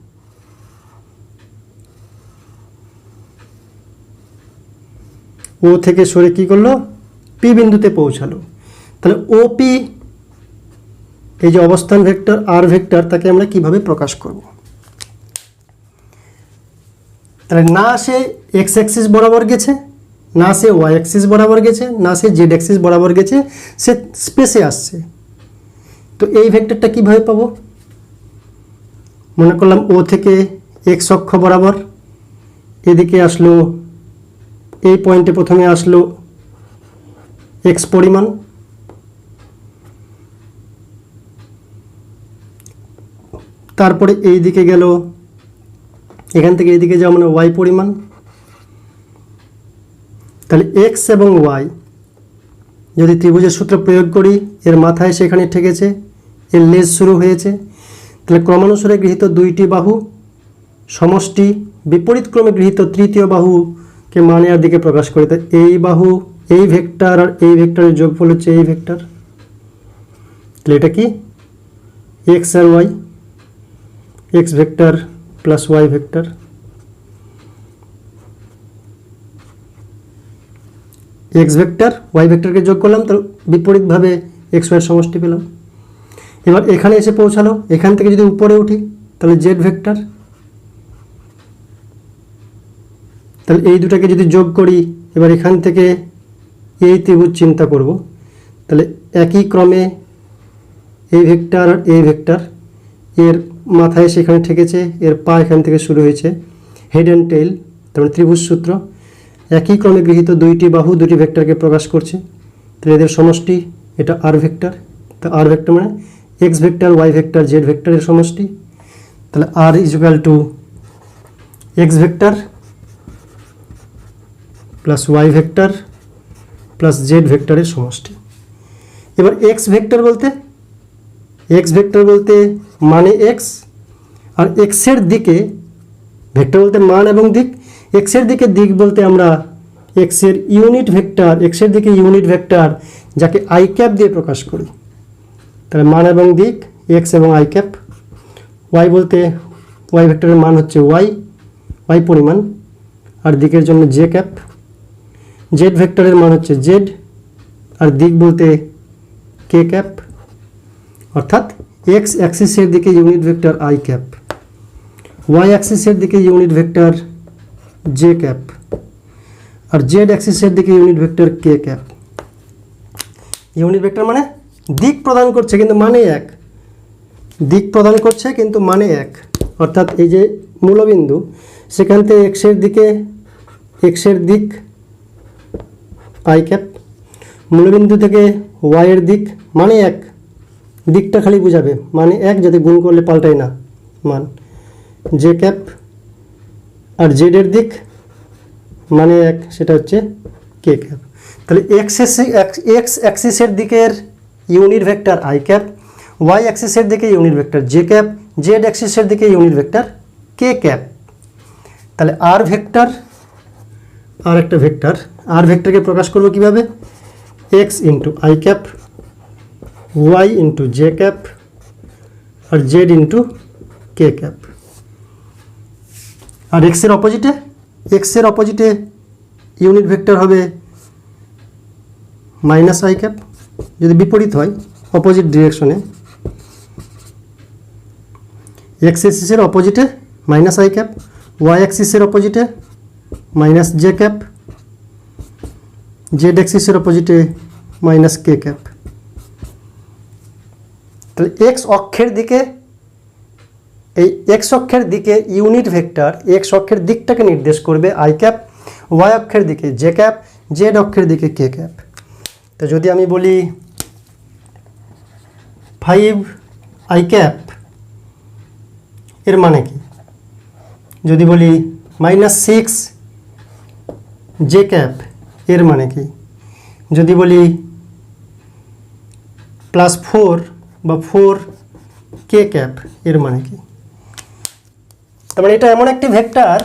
ও থেকে সরে কি করলো, পি বিন্দুতে পৌঁছালো, তাহলে ওপি এই যে অবস্থান ভেক্টর আর ভেক্টর, তাকে আমরা কিভাবে প্রকাশ করব? তাহলে না সে এক্স অ্যাক্সিস বরাবর গেছে, না সে ওয়াই অ্যাক্সিস বরাবর গেছে, না সে জেড অ্যাক্সিস বরাবর গেছে, সে স্পেসে আসছে। তো এই ভেক্টরটা কিভাবে পাবো? মনে করলাম ও থেকে এক্স অক্ষ বরাবর এদিকে আসলো, এই পয়েন্টে প্রথমে আসলো এক্স পরিমাণ, তারপরে এই দিকে গেল, এখান থেকে এইদিকে যাওয়া মানে ওয়াই পরিমাণ। তাহলে এক্স এবং ওয়াই যদি ত্রিভুজের সূত্র প্রয়োগ করি, এর মাথায় সেখানে ঠেকেছে, এর লেজ শুরু হয়েছে, তাহলে ক্রমানুসারে গৃহীত দুইটি বাহু সমষ্টি বিপরীত ক্রমে গৃহীত তৃতীয় বাহুকে মান এর দিকে প্রকাশ করে। তাই এই বাহু, এই ভেক্টর আর এই ভেক্টরের যোগফল হচ্ছে এই ভেক্টর। তাহলে এটা কি, এক্স আর y, x vector plus y vector. X vector y ভেক্টরকে যোগ করলাম, তাহলে বিপরীতভাবে এক্স ওয়াইয়ের সমষ্টি পেলাম। এবার এখানে এসে পৌঁছালো, এখান থেকে যদি উপরে উঠি তাহলে জেড ভেক্টর, তাহলে এই দুটাকে যদি যোগ করি, এবার এখান থেকে এই ত্রিভুজ চিন্তা করব, তাহলে একই ক্রমে এই ভেক্টর আর এই ভেক্টর, এর মাথায় সেখানে ঠেকেছে, এর পা এখান থেকে শুরু হয়েছে, হেড অ্যান্ড টেইল, তারপরে ত্রিভুজ সূত্র, একই ক্রমে গৃহীত দুইটি বাহু দুটি ভেক্টরকে প্রকাশ করছে। তাহলে এদের সমষ্টি এটা আর ভেক্টর, তো আর ভেক্টর মানে x vector y vector z ভেক্টরের সমষ্টি। তাহলে R is equal to x vector plus y vector plus z ভেক্টরের সমষ্টি। এবার এক্স ভেক্টর বলতে মানে এক্স, আর এক্সের দিকে ভেক্টর বলতে মান এবং দিক, এক্সের দিকে দিক বলতে আমরা এক্সের ইউনিট ভেক্টর, এক্সের দিকে ইউনিট ভেক্টর যাকে আই ক্যাপ দিয়ে প্রকাশ করি। তাহলে মান এবং দিক এক্স এবং আই ক্যাপ। ওয়াই বলতে ওয়াই ভেক্টরের মান হচ্ছে ওয়াই পরিমাণ, আর দিকের জন্য জে ক্যাপ। জেড ভেক্টরের মান হচ্ছে জেড, আর দিক বলতে কে ক্যাপ, অর্থাৎ এক্স অ্যাক্সিসের দিকে unit vector i cap, y অ্যাক্সিসের দিকে ইউনিট ভেক্টর জে ক্যাপ, আর জেড অ্যাক্সিসের দিকে unit vector k cap. Unit vector মানে দিক প্রদান করছে কিন্তু মানে এক, দিক প্রদান করছে কিন্তু মানে এক, অর্থাৎ এই যে মূলবিন্দু, সেখান থেকে এক্সের দিক আই ক্যাপ, মূলবিন্দু থেকে ওয়াইয়ের দিক মানে এক, দিকটা খালি বোঝাবে, মানে এক, যাতে গুণ করলে পাল্টায় না মান, জে ক্যাপ, আর জেডের দিক মানে এক, সেটা হচ্ছে কে ক্যাপ। তাহলে এক্স অ্যাক্সিসের দিকের unit vector i cap, y অ্যাক্সিসের দিকে unit vector j cap, z অ্যাক্সিসের দিকে ইউনিট ভেক্টর কে ক্যাপ। তাহলে আর ভেক্টর, আর একটা ভেক্টর, আর ভেক্টরকে প্রকাশ করব কিভাবে, x into i cap, y into j cap, আর জেড ইন্টু কে ক্যাপ। আর এক্সের অপোজিটে ইউনিট ভেক্টর হবে মাইনাস আই ক্যাপ, যদি বিপরীত হয় অপোজিট ডিরেকশনে, এক্স অ্যাক্সিসের অপোজিটে মাইনাস আই ক্যাপ, ওয়াই অ্যাক্সিসের অপোজিটে মাইনাস জে ক্যাপ, জেড অ্যাক্সিসের অপোজিটে মাইনাস কে ক্যাপ। তাহলে এক্স অক্ষের দিকে ইউনিট ভেক্টর এক্স অক্ষের দিকটাকে নির্দেশ করবে আই ক্যাপ, ওয়াই অক্ষের দিকে জে ক্যাপ, জেড অক্ষের দিকে কে ক্যাপ। তো যদি আমি বলি 5 আই ক্যাপ এর মানে কি, যদি বলি -6 জে ক্যাপ এর মানে কি, যদি বলি +4 বা 4 কে ক্যাপ এর মানে কি? তার মানে এটা এমন একটি ভেক্টর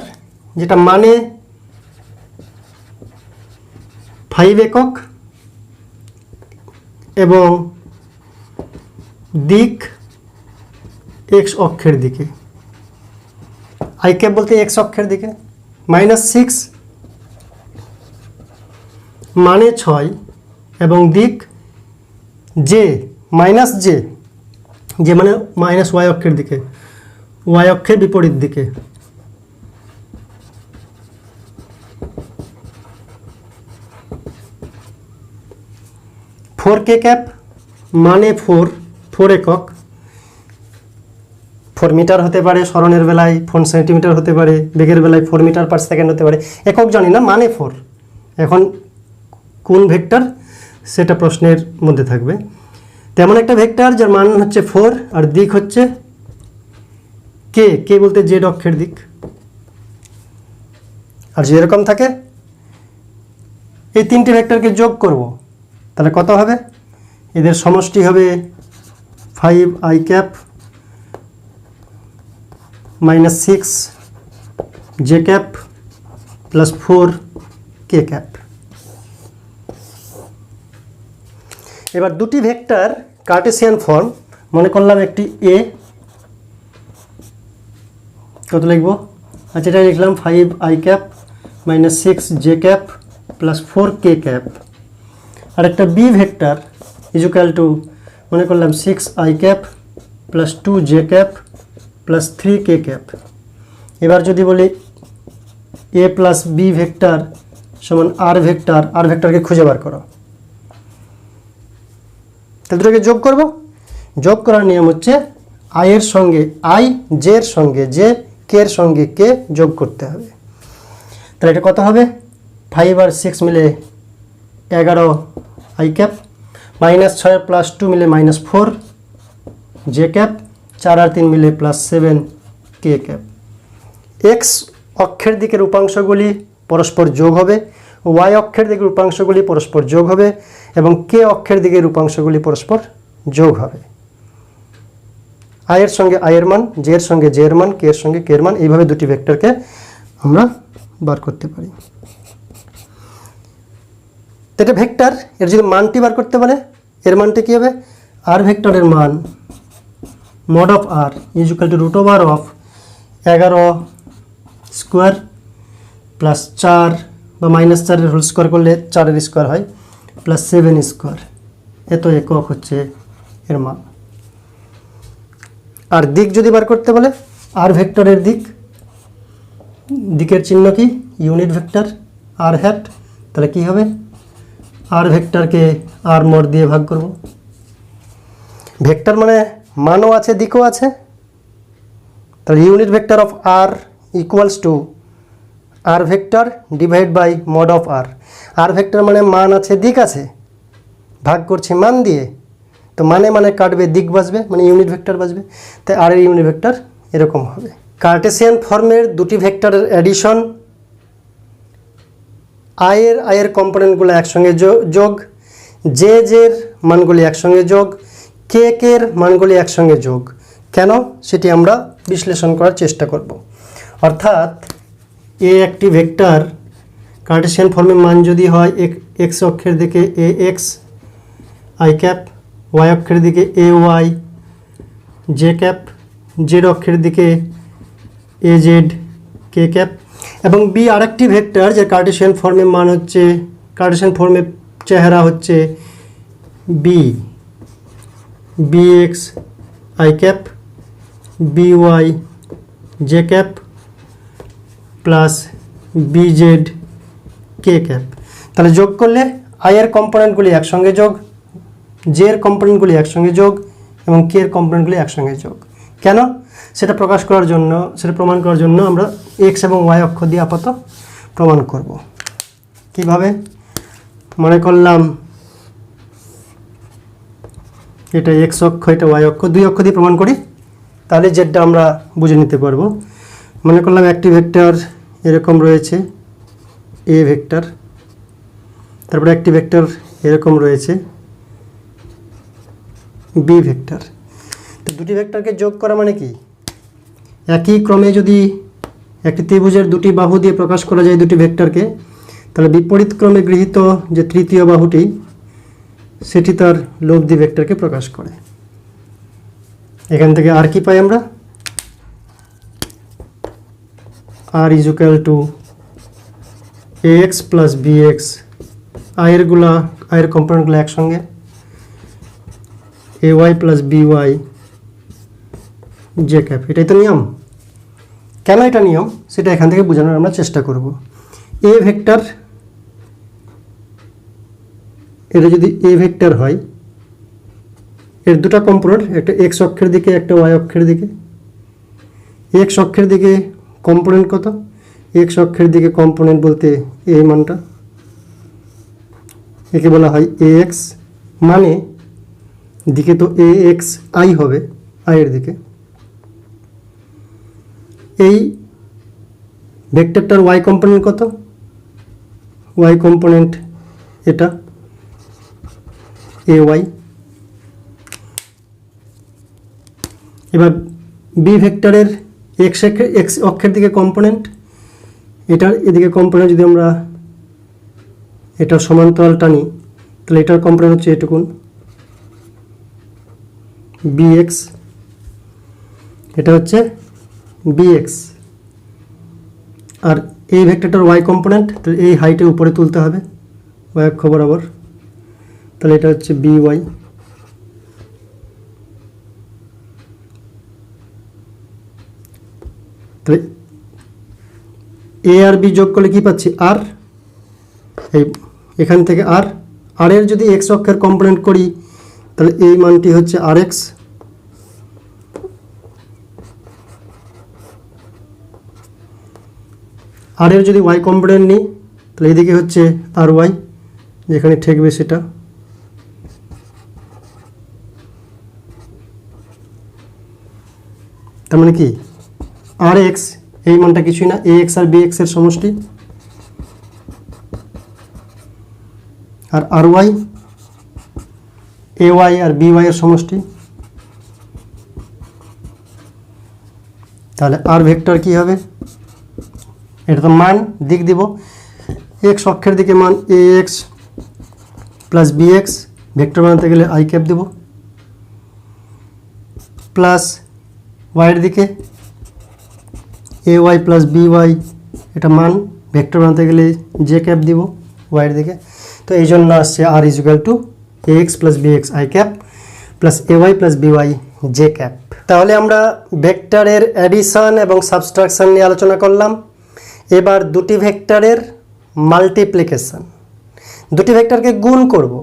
যেটা মানে 5 একক এবং দিক এক্স অক্ষের দিকে, আই ক্যাপ বলতে এক্স অক্ষের দিকে, -6 মানে 6 এবং দিক জে জে যে মানে -y অক্ষের দিকে, y অক্ষের বিপরীত দিকে। ফোর কে ক্যাপ মানে 4 একক, 4 মিটার হতে পারে স্মরণের বেলায়, 4 সেন্টিমিটার হতে পারে, বেগের বেলায় 4 মিটার পার সেকেন্ড হতে পারে, একক জানি না, মানে 4। এখন কোন ভেক্টর সেটা প্রশ্নের মধ্যে থাকবে। তেমন একটা ভেক্টর যার মান হচ্ছে 4 আর দিক হচ্ছে কে বলতে জেড অক্ষের দিক। আর যদি এরকম থাকে এই তিনটি ভেক্টরকে যোগ করব, তাহলে কত হবে? এদের সমষ্টি হবে 5i cap -6 J cap plus 4 কে ক্যাপ। এবার দুটি ভেক্টর কার্টেসিয়ান ফর্ম, মনে করলাম একটি এ, কত লিখব? আচ্ছা, এটা লিখলাম 5i cap -6 J cap plus 4 কে ক্যাপ। আর একটা বি ভেক্টর ইজুক্যাল টু মনে করলাম 6i cap plus 2 J cap plus 3 কে ক্যাপ। এবার যদি বলি এ প্লাস বি ভেক্টর সমান আর ভেক্টর, আর ভেক্টরকে খুঁজে বার করো, তাহলে দুটোকে যোগ করব। যোগ করার নিয়ম হচ্ছে আই এর সঙ্গে আই, জে এর সঙ্গে জে, কে এর সঙ্গে কে যোগ করতে হবে। তাহলে এটা কত হবে? 5 আর 6 মিলে 11i ক্যাপ, -6 প্লাস 2 মিলে -4 জে ক্যাপ, 4 আর 3 মিলে +7 কে ক্যাপ। এক্স অক্ষের দিকের উপাংশগুলি পরস্পর যোগ হবে, ওয়াই অক্ষের দিকের উপাংশগুলি পরস্পর যোগ হবে এবং কে অক্ষের দিকের উপাংশগুলি পরস্পর যোগ হবে। আই এর সঙ্গে আই এর মান, জে এর সঙ্গে জে এর মান, কে এর সঙ্গে কে এর মান, এইভাবে দুটি ভেক্টরকে আমরা বার করতে পারি। এটা ভেক্টর, এর যদি মানটি বার করতে বলে, এর মানটি কী হবে? আর ভেক্টরের মান mod of r is equal to √11 square plus 4 বা -4 এর হোল স্কোয়ার করলে 4 এর স্কোয়ার হয় প্লাস 7 স্কোয়ার, এত একক হচ্ছে এর মান। আর দিক যদি বার করতে বলে, আর ভেক্টরের দিকের চিহ্ন কি? ইউনিট ভেক্টর আর হ্যাট, তাহলে কি হবে? আর ভেক্টরকে আর মড দিয়ে ভাগ করব। ভেক্টর মানে মানও আছে দিকও আছে, তাহলে unit vector of R equals to R vector divide by mod of R. R vector মানে মান আছে দিক আছে, ভাগ করছি মান দিয়ে, তো মানে কাটবে, দিক বাঁচবে, মানে ইউনিট ভেক্টর বাঁচবে, তাই আর এর ইউনিট ভেক্টর এরকম হবে। কার্টেসিয়ান ফর্মের দুটি ভেক্টরের অ্যাডিশন, আয়ের কম্পোনেন্টগুলো একসঙ্গে যোগ, জের মানগুলি একসঙ্গে যোগ, কের মানগুলি একসঙ্গে যোগ। কেন সেটি আমরা বিশ্লেষণ করার চেষ্টা করব। অর্থাৎ এ একটি ভেক্টর কার্টেসিয়ান ফর্মের মান যদি হয় এক্স অক্ষের দিকে A x I cap, Y অক্ষের দিকে A Y J cap, Z অক্ষের দিকে এ জেড কে ক্যাপ, এবং বি আরেকটি ভেক্টর যে কার্টেসিয়ান ফর্মের মান হচ্ছে, কার্টেসিয়ান ফর্মের চেহারা হচ্ছে B x I cap B Y J cap plus B Z K cap. তাহলে যোগ করলে আইয়ের কম্পোনেন্টগুলি একসঙ্গে যোগ, জে এর কম্পোনেন্টগুলি একসঙ্গে যোগ এবং কে এর কম্পোনেন্টগুলি একসঙ্গে যোগ। কেন সেটা প্রকাশ করার জন্য, সেটা প্রমাণ করার জন্য আমরা এক্স এবং ওয়াই অক্ষ দিয়ে আপাতত প্রমাণ করব। কিভাবে? মনে করলাম এটা এক্স অক্ষ, এটা ওয়াই অক্ষ, দুই অক্ষ দিয়ে প্রমাণ করি, তাহলে জেডটা আমরা বুঝে নিতে পারবো। মনে করলাম একটি ভেক্টর এরকম রয়েছে এ ভেক্টর, তারপরে একটি ভেক্টর এরকম রয়েছে বি ভেক্টর। তো দুটি ভেক্টরকে যোগ করা মানে কি, একই ক্রমে যদি একটি ত্রিভুজের দুটি বাহু দিয়ে প্রকাশ করা যায় দুটি ভেক্টরকে, তাহলে বিপরীত ক্রমে গৃহীত যে তৃতীয় বাহুটি সেটি তার লব্ধি ভেক্টরকে প্রকাশ করে। এখান থেকে আর কি পাই আমরা, R is equal to ax plus bx, আয়ের কম্পোনেন্টগুলো একসঙ্গে, ay plus by j cap. এটাই তো নিয়ম। কেন এটা নিয়ম সেটা এখান থেকে বোঝানোর আমরা চেষ্টা করব। এ ভেক্টর, এটা যদি এ ভেক্টর হয়, এর দুটো কম্পোনেন্ট, একটা এক্স অক্ষের দিকে একটা ওয়াই অক্ষের দিকে। এক্স অক্ষের দিকে কম্পোনেন্ট কত, এক্স অক্ষের দিকে কম্পোনেন্ট বলতে এই মানটা, একে বলা হয় এ এক্স, মানে দিকে তো এ এক্স আই হবে, আইয়ের দিকে। এই ভেক্টরটার ওয়াই কম্পোনেন্ট কত, ওয়াই কম্পোনেন্ট এটা এ ওয়াই। এবার বি ভেক্টরের এক্স অক্ষের দিকে কম্পোনেন্ট, এটার এদিকে কম্পোনেন্ট যদি আমরা এটার সমান্তরাল টানি, তাহলে এটার কম্পোনেন্ট হচ্ছে এটুকুন bx, এটা হচ্ছে bx। আর এই ভেক্টরটার y কম্পোনেন্ট, তাহলে এই হাইটের উপরে তুলতে হবে y অক্ষ বরাবর, তাহলে এটা হচ্ছে by। তাহলে এ আর বি যোগ করলে কি পাচ্ছি, আর। এই এখান থেকে আর এর যদি এক্স অক্ষের কম্পোনেন্ট করি, তাহলে এই মানটি হচ্ছে আর এক্স, আর এর যদি ওয়াই কম্পোনেন্ট নিই, তাহলে এদিকে হচ্ছে আর ওয়াই, যেখানে ঠেকবে সেটা। তার মানে কি, আর এক্স এই মানটা কিছুই না, এ এক্স আর বি এক্স এর সমষ্টি, আর Y A Y R B Y এর সমষ্টি। তাহলে আর ভেক্টর কি হবে, এটা তো মান দিক দিব, এক্স অক্ষের দিকে মান A x plus B x, vector বানাতে গেলে আই ক্যাপ দেব, প্লাস ওয়াইয়ের দিকে A y plus B y, এটা মান ভেক্টর বানাতে গেলে জে ক্যাপ দিব ওয়াইয়ের দিকে। তো এই জন্য আসছে R is equal to A x plus B x I cap plus A y plus B Y J cap. তাহলে আমরা ভেক্টরের অ্যাডিশন এবং সাবস্ট্রাকশন নিয়ে আলোচনা করলাম। এবার দুটি ভেক্টরের মাল্টিপ্লিকেশন, দুটি ভেক্টরকে গুণ করব।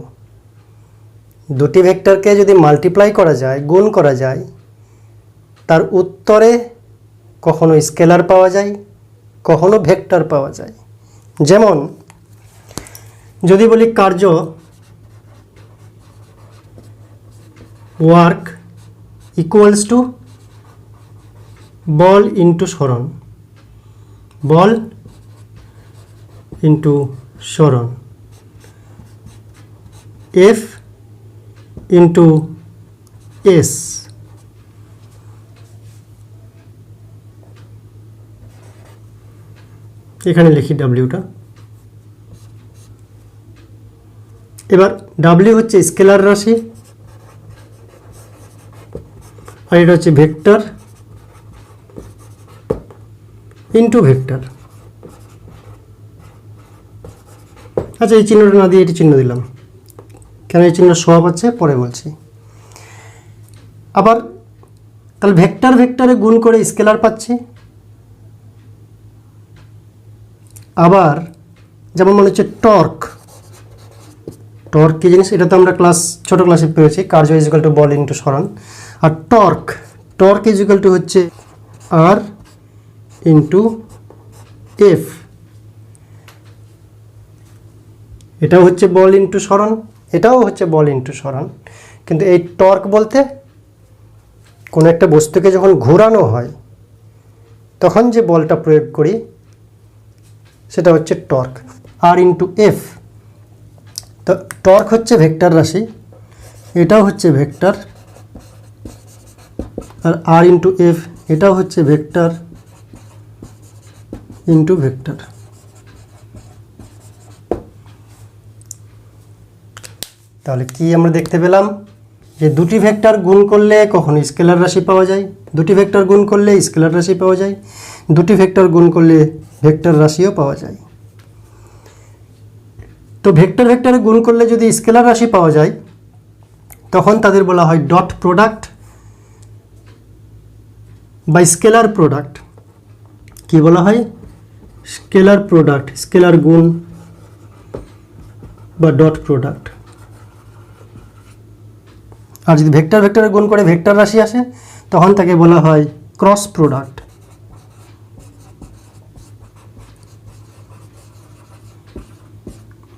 দুটি ভেক্টরকে যদি মাল্টিপ্লাই করা যায়, গুণ করা যায়, তার উত্তরে কখনো স্কেলার পাওয়া যায়, কখনো ভেক্টর পাওয়া যায়। যেমন যদি বলি কার্য work equals to ball into সরণ, বল ইন্টু সরণ, এফ ইন্টু এস। এখানে লিখি ডাব্লিউটা। এবার ডাব্লিউ হচ্ছে স্কেলার রাশি, আর এটা হচ্ছে ভেক্টর ইন্টু ভেক্টর। আচ্ছা, এই চিহ্নটা না দিয়ে এটি চিহ্ন দিলাম, কেন এই চিহ্ন স্বভাব আছে পরে বলছি। আবার তাহলে ভেক্টর ভেক্টরে গুণ করে স্কেলার পাচ্ছি। আবার যেমন মনে হচ্ছে টর্ক, টর্ক কী জিনিস এটা তো আমরা ছোটো ক্লাসে পেয়েছি, কার্য is equal two ball into সরণ। আর টর্ক ইজ ইকুয়াল টু হচ্ছে আর ইন্টু এফ, এটাও হচ্ছে বল ইন্টু সরণ, এটাও হচ্ছে বল ইন্টু সরণ। কিন্তু এই টর্ক বলতে কোনো একটা বস্তুকে যখন ঘোরানো হয় তখন যে বলটা প্রয়োগ করি সেটা হচ্ছে টর্ক, আর ইন্টু এফ। তো টর্ক হচ্ছে ভেক্টর রাশি, এটাও হচ্ছে ভেক্টর, আর আর ইন্টু এফ এটাও হচ্ছে ভেক্টর ইন্টু ভেক্টর। তাহলে কি আমরা দেখতে পেলাম যে দুটি ভেক্টর গুণ করলে কখনো স্কেলার রাশি পাওয়া যায়, দুটি ভেক্টর গুণ করলে স্কেলার রাশি পাওয়া যায়, দুটি ভেক্টর গুণ করলে ভেক্টর রাশিও পাওয়া যায়। তো ভেক্টর ভেক্টরে গুণ করলে যদি স্কেলার রাশি পাওয়া যায় তখন তাদের বলা হয় ডট প্রোডাক্ট বা স্কেলার প্রোডাক্ট। কি বলা হয়? স্কেলার প্রোডাক্ট, স্কেলার গুণ বা ডট প্রোডাক্ট। আর যদি ভেক্টর ভেক্টরে গুণ করে ভেক্টর রাশি আসে তখন তাকে বলা হয় ক্রস প্রোডাক্ট।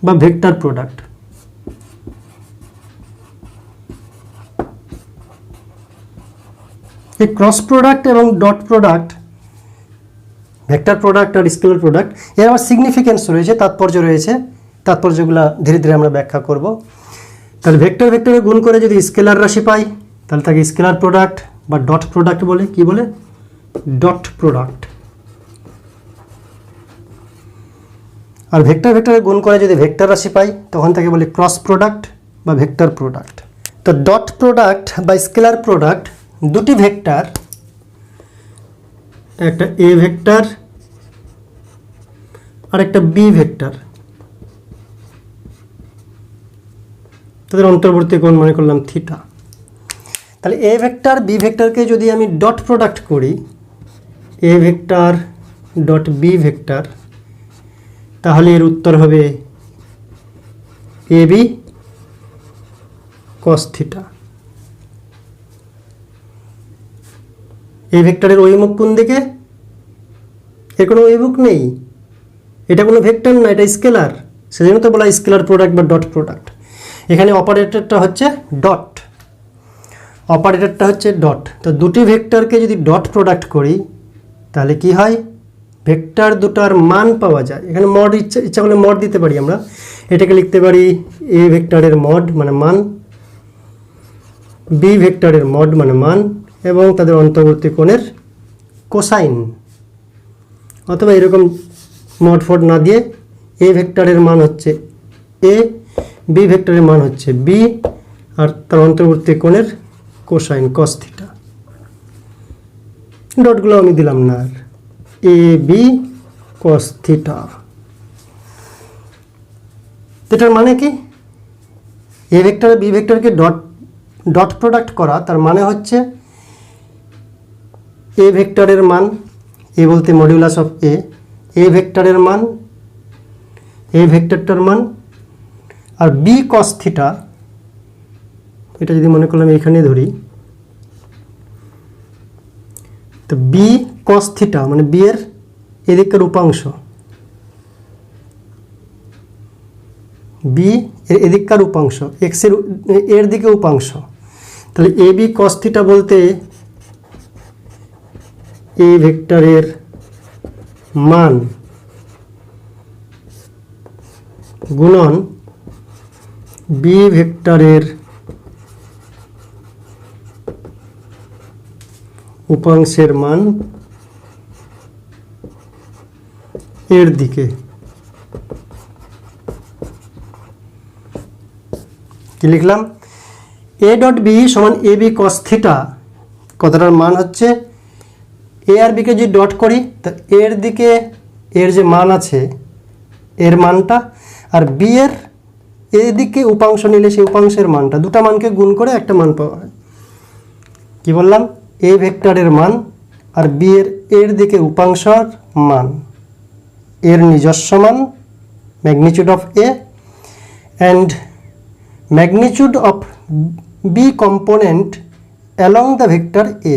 বা ভেক্টর প্রোডাক্ট। এই ক্রস প্রোডাক্ট এবং ডট প্রোডাক্ট, ভেক্টর প্রোডাক্ট আর স্কেলার প্রোডাক্ট, এর আবার সিগনিফিকেন্স রয়েছে, তাৎপর্য রয়েছে। তাৎপর্যগুলো ধীরে ধীরে আমরা ব্যাখ্যা করব। তাহলে ভেক্টর ভেক্টরে গুণ করে যদি স্কেলার রাশি পাই তাহলে তাকে স্কেলার প্রোডাক্ট বা ডট প্রোডাক্ট বলে। কি বলে? Dot product. আর ভেক্টর ভেক্টরে গুণ করে যদি ভেক্টর রাশি পাই তখন তাকে বলি ক্রস প্রোডাক্ট বা ভেক্টর প্রোডাক্ট। তো ডট প্রোডাক্ট বা স্কেলার প্রোডাক্ট দুটি ভেক্টর, একটা এ ভেক্টর আর একটা বি ভেক্টর, তাদের অন্তর্বর্তী কোণ মনে করলাম থিটা। তাহলে এ ভেক্টর বি ভেক্টরকে যদি আমি ডট প্রোডাক্ট করি, A vector dot B vector, তাহলে এর উত্তর হবে এ বি কস থিটা। এই ভেক্টরের অভিমুখ কোন দিকে? এর কোনো অভিমুখ নেই, এটা কোনো ভেক্টর না, এটা স্কেলার, সেজন্য তো বলা স্কেলার প্রোডাক্ট বা ডট প্রোডাক্ট। এখানে অপারেটরটা হচ্ছে ডট, অপারেটরটা হচ্ছে ডট। তো দুটি ভেক্টরকে যদি ডট প্রোডাক্ট করি তাহলে কি হয়? ভেক্টর দুটার মান পাওয়া যায়। এখানে মড ইচ্ছা করলে মড দিতে পারি আমরা। এটাকে লিখতে পারি এ ভেক্টরের মড মানে মান, বি ভেক্টরের মড মানে মান, এবং তাদের অন্তর্বর্তী কোণের কোসাইন। অথবা এরকম মড ফড না দিয়ে এ ভেক্টরের মান হচ্ছে এ, বি ভেক্টরের মান হচ্ছে বি, আর তার অন্তর্বর্তী কোণের কোসাইন কস থিটা। ডটগুলো আমি দিলাম না, আর এ বি কস থিটা। এটার মানে কি? এ ভেক্টর বি ভেক্টরকে ডট প্রোডাক্ট করা, তার মানে হচ্ছে এ ভেক্টরের মান, এ বলতে মডিউলাস অফ এ ভেক্টরের মান, এ ভেক্টরটার মান, আর বি কস থিটা, এটা যদি মনে করলাম এখানে ধরি, তো বি কস থিটা মানে বি এর এদিকের উপাংশ, বি এর এদিককার উপাংশ, এক্স এর দিকে উপাংশ। তাহলে এ বি কস থিটা বলতে এ ভেক্টরের মান গুণন বি ভেক্টরের উপাংশের মান এর দিকে। কি লিখলাম? এ ডট বি সমান এ বি কস থিটা, কথাটার মান হচ্ছে এ আর বিকে যদি ডট করি তা এর দিকে এর যে মান আছে এর মানটা, আর বি এর এদিকে উপাংশ নিলে সেই উপাংশের মানটা, দুটা মানকে গুণ করে একটা মান পাওয়া হয়। কি বললাম? এ ভেক্টরের মান আর বি এর দিকে উপাংশের মান এর নিজস্ব মান, magnitude of A, and magnitude of B component along the vector A.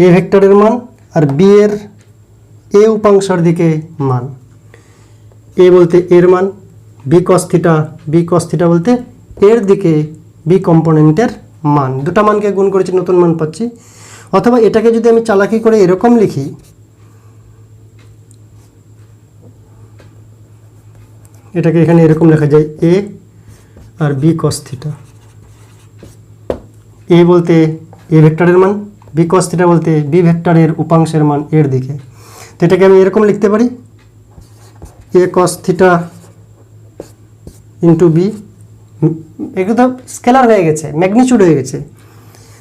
A ভেক্টরের মান আর বি এর এ উপাংশের দিকে মান, এ বলতে এর মান, বি কস থিটা বলতে এর দিকে বি কম্পোনেন্টের মান, দুটা মানকে গুণ করেছি, নতুন মান পাচ্ছি। অথবা এটাকে যদি আমি চালাকি করে এরকম লিখি, এটাকে এখানে এরকম লেখা যায় এ আর বি কস থিটা, এ বলতে এ ভেক্টরের মান, বি কস থিটা বলতে বি ভেক্টরের উপাংশের মান এর দিকে। তো এটাকে আমি এরকম লিখতে পারি, এ কস থিটা ইন্টু বি। এগুলো তো স্কেলার হয়ে গেছে, ম্যাগনিচিউড হয়ে গেছে,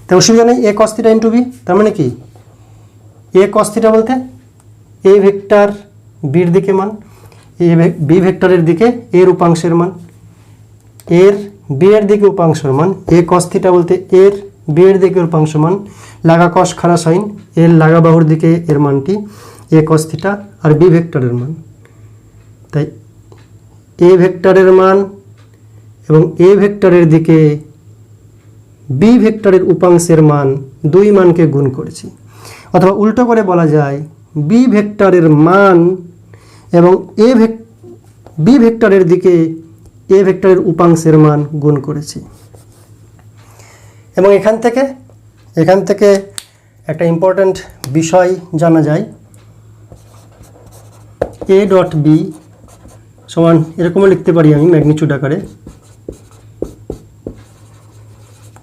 তাই অসুবিধা নেই। এ কস থিটা ইন্টু বি, তার মানে কি এ কস থিটা বলতে এ ভেক্টর বির দিকে মান, এ বি ভেক্টরের দিকে এর উপাংশের মান, এর বি এর দিকে উপাংশের মান। এ কস থিটা বলতে এর বি এর দিকে উপাংশ মান, লাগা কস খাড়া সাইন, এর লাগা বাহুর দিকে এর মানটি এ কস থিটা, আর বি ভেক্টরের মান। তাই এ ভেক্টরের মান এবং এ ভেক্টরের দিকে বি ভেক্টরের উপাংশের মান, দুই মানকে গুণ করেছি। অথবা উল্টো করে বলা যায় বি ভেক্টরের মান এবং বি ভেক্টরের দিকে এ ভেক্টরের উপাংশের মান গুণ করেছি। এবং এখান থেকে একটা ইম্পর্ট্যান্ট বিষয় জানা যায়, এ ডট বি সমান এরকমও লিখতে পারি আমি ম্যাগনিচিউড আকারে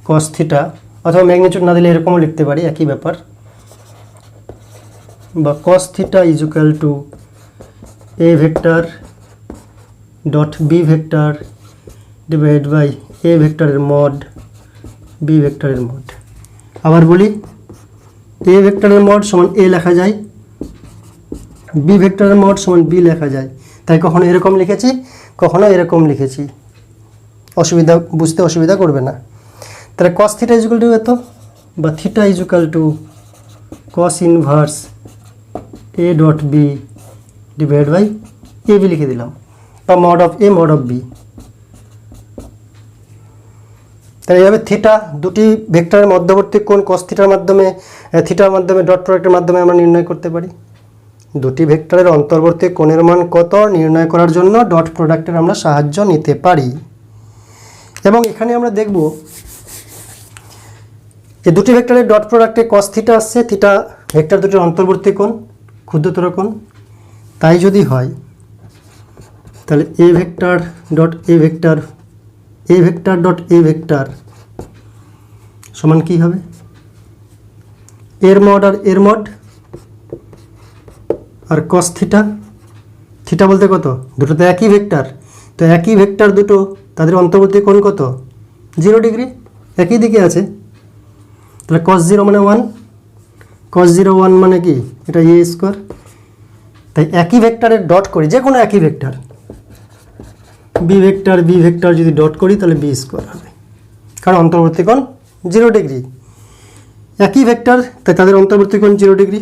কস থিটা, অথবা ম্যাগনিচিউড না দিলে এরকমও লিখতে পারি, একই ব্যাপার, বা cos theta is equal to A vector dot B vector divide by A ভেক্টরের মড বি ভেক্টরের মড। আবার বলি, এ ভেক্টরের মড সমান এ লেখা যায়, বি ভেক্টরের মড সমান বি লেখা যায়। তাই কখনো এরকম লিখেছি, কখনো এরকম লিখেছি, বুঝতে অসুবিধা করবে না। তাহলে cos theta is equal to এত, বা theta is equal to cos inverse A dot B divide by A B লিখে দিলাম, বা mod of A mod of B. তাই এইভাবে থিটা, দুটি ভেক্টরের মধ্যবর্তী কোণ কস থিটার মাধ্যমে, থিটার মাধ্যমে ডট প্রোডাক্টের মাধ্যমে আমরা নির্ণয় করতে পারি। দুটি ভেক্টরের অন্তর্বর্তী কোণের মান কত নির্ণয় করার জন্য ডট প্রোডাক্টের আমরা সাহায্য নিতে পারি। এবং এখানে আমরা দেখব যে দুটি ভেক্টরের ডট প্রোডাক্টে কস থিটা আসছে, থিটা ভেক্টর দুটির অন্তর্বর্তী কোণ, ক্ষুদ্রতর কোণ। তাই যদি হয় তাহলে A vector dot A vector, A vector dot A vector সমান কি হবে, এর মড আর এর মড, আর কস থিটা, থিটা বলতে কত, দুটো তো একই ভেক্টর, তো একই ভেক্টর দুটো তাদের অন্তর্বর্তী কোণ কত, 0 ডিগ্রি, একই দিকে আছে। তাহলে কস 0 মানে 1, কস 0 1 মানে কি, এটা এ স্কোয়ার। তাই একই ভেক্টরের ডট করি, যে কোনো একই ভেক্টর, বি ভেক্টর যদি ডট করি তাহলে বি স্কোয়ার হবে, কারণ অন্তর্বর্তী কোণ 0 ডিগ্রি, একই ভেক্টর তাই তাদের অন্তর্বর্তী কোণ 0 ডিগ্রি।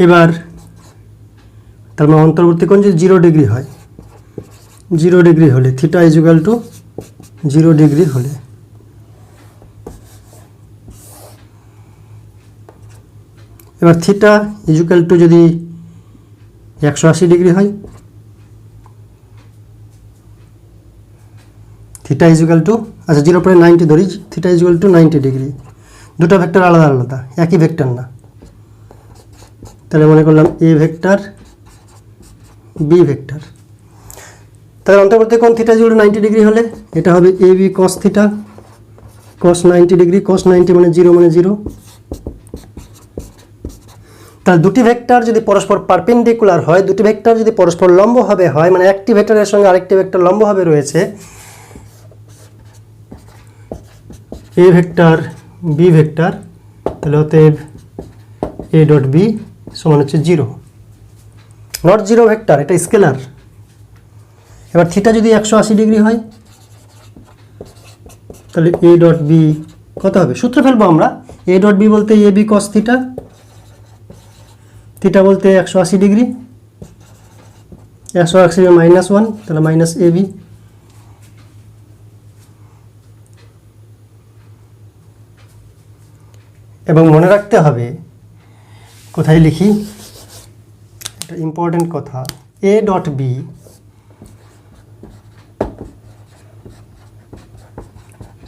এবার তার মানে অন্তর্বর্তী কোণ যদি 0 ডিগ্রি হয়, 0 ডিগ্রি হলে theta is equal two 0 degree হলে এবার থিটা ইজ ইকুয়াল টু যদি 180 ডিগ্রি হয়, থিটা ইজ ইকুয়াল টু, আচ্ছা 0.90 ধরি, theta is equal two 90 degree. দুটো ভেক্টর আলাদা আলাদা, একই ভেক্টর না। তাহলে মনে করলাম এ ভেক্টর বি ভেক্টর, তাহলে অন্তর্বর্তী কোণ theta is equal two 90 degree হলে এটা হবে এ বি কস থিটা, কস 90 ডিগ্রি, কস 90 মানে 0 মানে 0। তাহলে দুটি ভেক্টর যদি পরস্পর পারপেন্ডিকুলার হয়, দুটি ভেক্টর যদি পরস্পর লম্বভাবে হয়, মানে একটি ভেক্টরের সঙ্গে আরেকটি ভেক্টর লম্বভাবে রয়েছে, এ ভেক্টর বি ভেক্টর, তাহলে অতএব এ ডট বি সমান হচ্ছে 0, নট 0 ভেক্টর, এটা স্কেলার। এবার থিটা যদি 180 ডিগ্রি হয় তাহলে এ ডট বি কত হবে, সূত্র ফেলবো আমরা, এ ডট বি বলতে এ বি কস থিটা, থিটা বলতে 180 ডিগ্রি, 180 -1 তাহলে মাইনাস এ বি। এবং মনে রাখতে হবে, কোথায় লিখি, এটা ইম্পর্টেন্ট কথা, এ ডট বি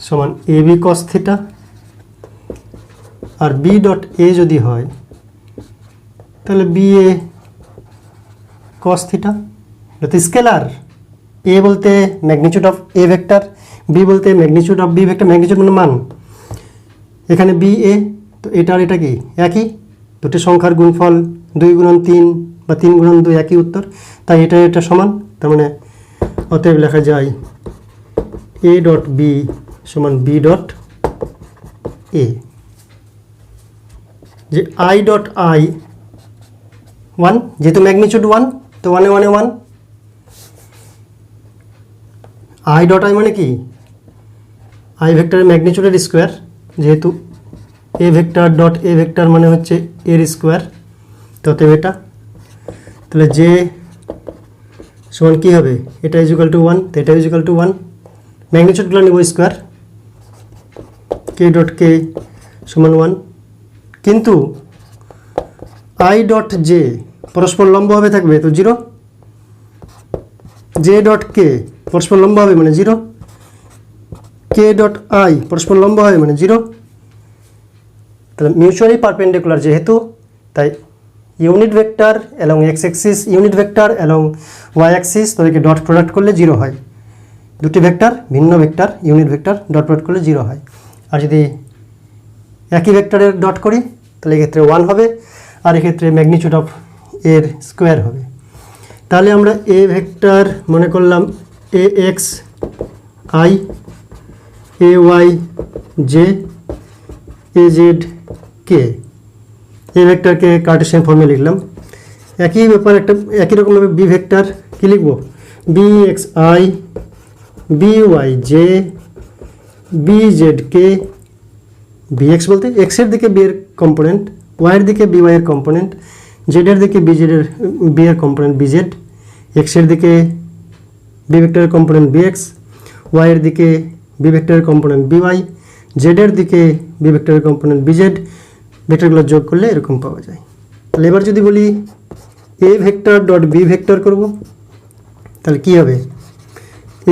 সমান এ বি কস থিটা, আর বি ডট এ যদি হয় তাহলে বি এ কস থিটা। এটা স্কেলার, এ বলতে magnitude of A vector, B বলতে magnitude of B vector, magnitude মানে মান। এখানে বি এ, তো এটা আর এটা কি একই, দুটি সংখ্যার গুণফল 2 গুণন 3 বা 3 গুণন 2 একই উত্তর, তাই এটা এটা সমান। তার মানে অতএব লেখা যায় এ ডট বি সমান বি ডট এ। যে আই ডট আই 1, যেহেতু ম্যাগনিটিউড 1, তো 1 1 1। আই ডট আই মানে কি, আই ভেক্টরের ম্যাগনিটিউডের স্কোয়ার, যেহেতু এ ভেক্টর ডট এ ভেক্টর মানে হচ্ছে এর স্কোয়ার, ততএব এটা, তাহলে যে সমান কী হবে, এটা ইজিক্যাল টু 1, তো এটা ইজিক্যাল টু 1, ম্যাগনিটিউডগুলো নিব স্কোয়ার, কে ডট কে সমান 1। কিন্তু আই ডট জে পরস্পর লম্বভাবে থাকবে, তো 0, জে ডট কে পরস্পর লম্ব হবে মানে 0, কে ডট আই পরস্পর লম্ব হবে মানে 0। তাহলে মিউচুয়ালি পারপেন্ডিকুলার যেহেতু, তাই unit vector along X axis, unit vector along Y axis, তাদেরকে ডট প্রোডাক্ট করলে 0 হয়। দুটি ভেক্টর, ভিন্ন vector, unit vector dot product করলে 0 হয়। আর যদি একই ভেক্টরের ডট করি তাহলে এক্ষেত্রে 1 হবে, আর এক্ষেত্রে ম্যাগনিটিউড অফ এর স্কোয়ার হবে। তাহলে আমরা এ ভেক্টর মনে করলাম A x i, A Y j, A Z k, A ভেক্টরকে কার্টেসিয়ান ফর্মে লিখলাম। একই ব্যাপার একটা একই রকমভাবে বি ভেক্টর কী লিখব, B x I, B Y J, B Z K, B X বলতে এক্সের দিকে বি এর কম্পোনেন্ট, ওয়াইয়ের দিকে বি ওয়াইয়ের কম্পোনেন্ট, জেডের দিকে বি জেডের বি এর কম্পোনেন্ট বি জেড, এক্সের দিকে বি ভেক্টরের কম্পোনেন্ট বি এক্স, ওয়াইয়ের দিকে বি ভেক্টরের কম্পোনেন্ট বি ওয়াই, জেডের দিকে বি ভেক্টরের কম্পোনেন্ট বি জেড। ভেক্টরগুলো যোগ করলে এরকম পাওয়া যায়। তাহলে এবার যদি বলি A vector dot B vector করব, তাহলে কী হবে,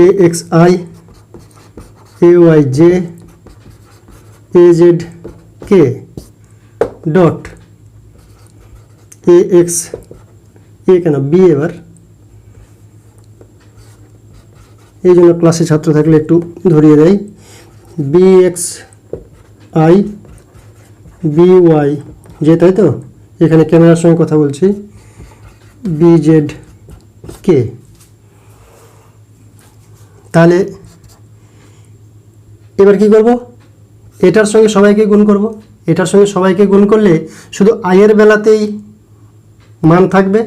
A x i, A Y j, A Z k dot A x, A কেন বি, এবার এই জন্য ক্লাসে ছাত্র থাকলে একটু ধরিয়ে দেয়, B x I, B Y J, তাই তো, এখানে ক্যামেরার সঙ্গে কথা বলছি, বি জেড কে। তাহলে এবার কি করব, এটার সঙ্গে সবাইকে গুণ করব, এটার সঙ্গে সবাইকে গুণ করলে শুধু আয়ের বেলাতেই মান থাকবে,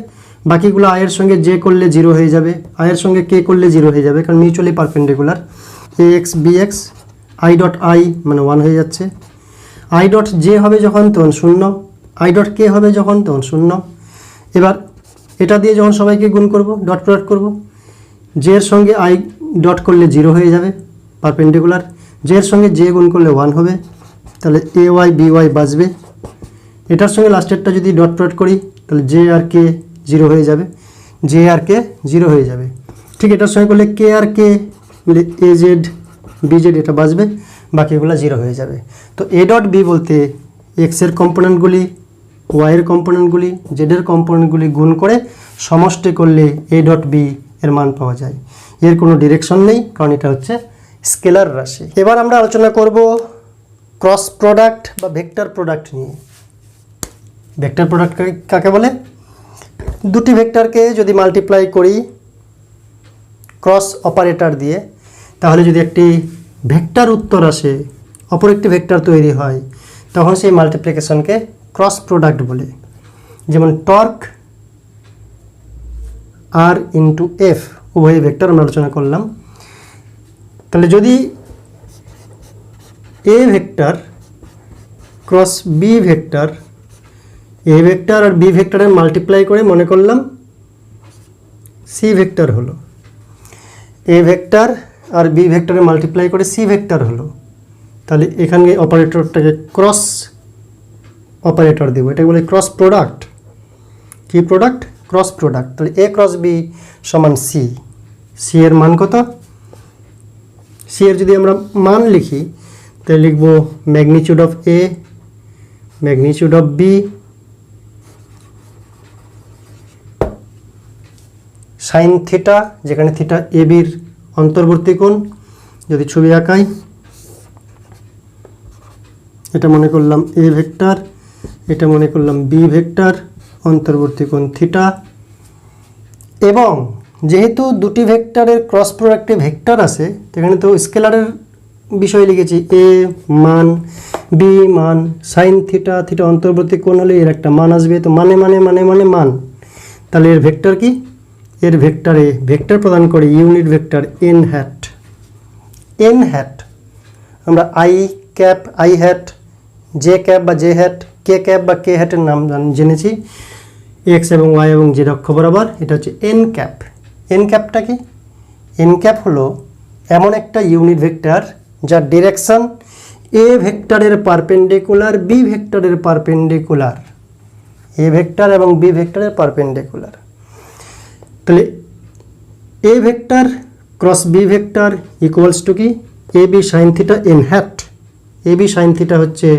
বাকিগুলো আয়ের সঙ্গে জে করলে 0 হয়ে যাবে, আয়ের সঙ্গে কে করলে 0 হয়ে যাবে, কারণ mutually perpendicular. A x B x, I dot I মানে 1 হয়ে যাচ্ছে, আই ডট জে হবে যখন তখন 0, আই ডট কে হবে যখন তখন 0। এবার এটা দিয়ে যখন সবাইকে গুণ করব, ডট প্রোডাক্ট করব, জে এর সঙ্গে আই ডট করলে 0 হয়ে যাবে পারপেন্ডিকুলার, জে এর সঙ্গে জে গুণ করলে 1 হবে, তাহলে এ ওয়াই বি ওয়াই বাঁচবে। এটার সঙ্গে লাস্টেরটা যদি ডট প্রোডাক্ট করি তাহলে জে আর কে 0 হয়ে যাবে, জে আর কে 0 হয়ে যাবে। ঠিক এটার সঙ্গে করলে কে আর কে মিলে এ জেড বি জেড, এটা বাঁচবে, বাকিগুলো 0 হয়ে যাবে। তো এ ডট বি বলতে এক্সের কম্পোনেন্টগুলি, ওয়াইয়ের কম্পোনেন্টগুলি, জেডের কম্পোনেন্টগুলি গুণ করে সমষ্টি করলে এ ডট বি এর মান পাওয়া যায়। এর কোনো ডিরেকশন নেই, কারণ এটা হচ্ছে স্কেলার রাশি। এবার আমরা আলোচনা করব ক্রস প্রোডাক্ট বা ভেক্টর প্রোডাক্ট নিয়ে। ভেক্টর প্রোডাক্ট কাকে বলে, দুটি ভেক্টরকে যদি মাল্টিপ্লাই করি ক্রস অপারেটর দিয়ে, তাহলে যদি একটি ভেক্টর উত্তর আসে, অপর একটি ভেক্টর তৈরি হয়, তখন সেই মাল্টিপ্লিকেশনকে ক্রস প্রোডাক্ট বলে। যেমন টর্ক আর ইন্টু এফ, উভয় ভেক্টর আমরা আলোচনা করলাম। তাহলে যদি A vector cross B vector, A vector আর বি ভেক্টরের মাল্টিপ্লাই করে মনে করলাম সি ভেক্টর হলো, এ ভেক্টর আর বি ভেক্টরের মাল্টিপ্লাই করে সি ভেক্টর হলো, তাহলে এখানে অপারেটরটাকে ক্রস অপারেটর দেবো, এটাকে বলে ক্রস প্রোডাক্ট। কি প্রোডাক্ট, ক্রস প্রোডাক্ট। তাহলে এ ক্রস বি সমান সি, সি এর মান কত, সি এর যদি আমরা মান লিখি তাহলে লিখব magnitude of A, magnitude of B, sine theta, যেখানে থিটা এ বির অন্তর্বর্তী কোণ, যদি ছবি আঁকাই, এটা মনে করলাম এ ভেক্টর, এটা মনে করলাম বি ভেক্টর, অন্তর্বর্তী কোণ থিটা। এবং যেহেতু দুটি ভেক্টরের ক্রস প্রোডাক্টে ভেক্টর আছে, এখানে তো স্কেলারের বিষয় লিখেছি, এ মান, বি মান, সাইন থিটা, থিটা অন্তর্বর্তী কোণ হলে এর একটা মান আসবে, তো মানে মানে মানে মানে মান, তাহলে এর ভেক্টর কি? এর ভেক্টরে ভেক্টর প্রদান করে unit vector n hat. N hat আমরা i cap, i hat, j cap বা জে হ্যাট, কে ক্যাপ বা কে হ্যাটের নাম জেনেছি, এক্স এবং ওয়াই এবং জেড অক্ষ বরাবর। এটা হচ্ছে এন ক্যাপ। এন ক্যাপটা কি? এন ক্যাপ হলো এমন একটা ইউনিট ভেক্টর যার ডিরেকশন এ ভেক্টরের পারপেন্ডিকুলার বি ভেক্টরের পারপেন্ডিকুলার, এ ভেক্টর এবং বি ভেক্টরের পারপেন্ডিকুলার। তাহলে A vector cross B vector equals to কি? A B sine theta n hat. A B sine theta হচ্ছে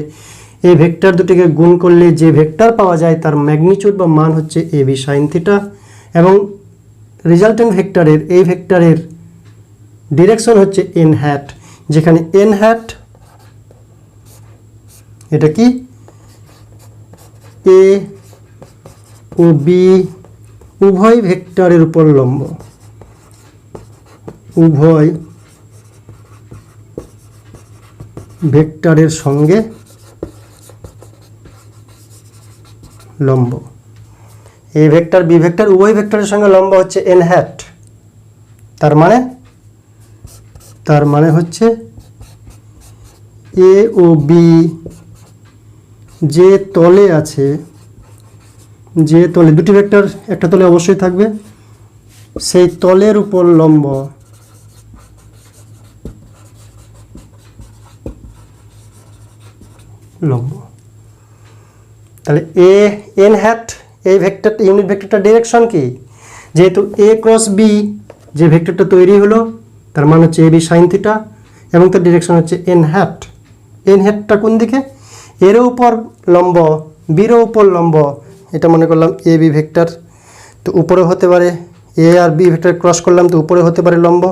এই ভেক্টর দুটিকে গুণ করলে যে ভেক্টর পাওয়া যায় তার ম্যাগনিটিউড বা মান হচ্ছে এ বি সাইন থিটা, এবং রেজাল্টেন্ট ভেক্টরের এই ভেক্টরের ডিরেকশন হচ্ছে এন হ্যাট, যেখানে এন হ্যাট এটা কি? এ ও বি উভয় ভেক্টরের উপর লম্ব, উভয় ভেক্টরের সঙ্গে লম্ব। এ ভেক্টর বি ভেক্টর উভয় ভেক্টরের সঙ্গে লম্ব হচ্ছে এন হ্যাট। তার মানে হচ্ছে এ ও বি যে তলে আছে, যে তলে দুটি ভেক্টর একটা তলে অবশ্যই থাকবে, সেই তলের উপর লম্ব লম্ব। তাহলে এ এন হ্যাট এই ভেক্টর ইউনিট ভেক্টরটার ডিরেকশন কি? যেহেতু এ ক্রস বি যে ভেক্টরটা তৈরি হলো তার মান হচ্ছে এ বি সাইন থিটা এবং তার ডিরেকশন হচ্ছে এন হ্যাট। এন হ্যাটটা কোন দিকে? এর উপর লম্ব, বিরও উপর লম্ব। এটা মনে করলাম এ বি ভেক্টর, তো উপরে হতে পারে, এ আর বি ভেক্টর ক্রস করলাম তো উপরে হতে পারে লম্ব,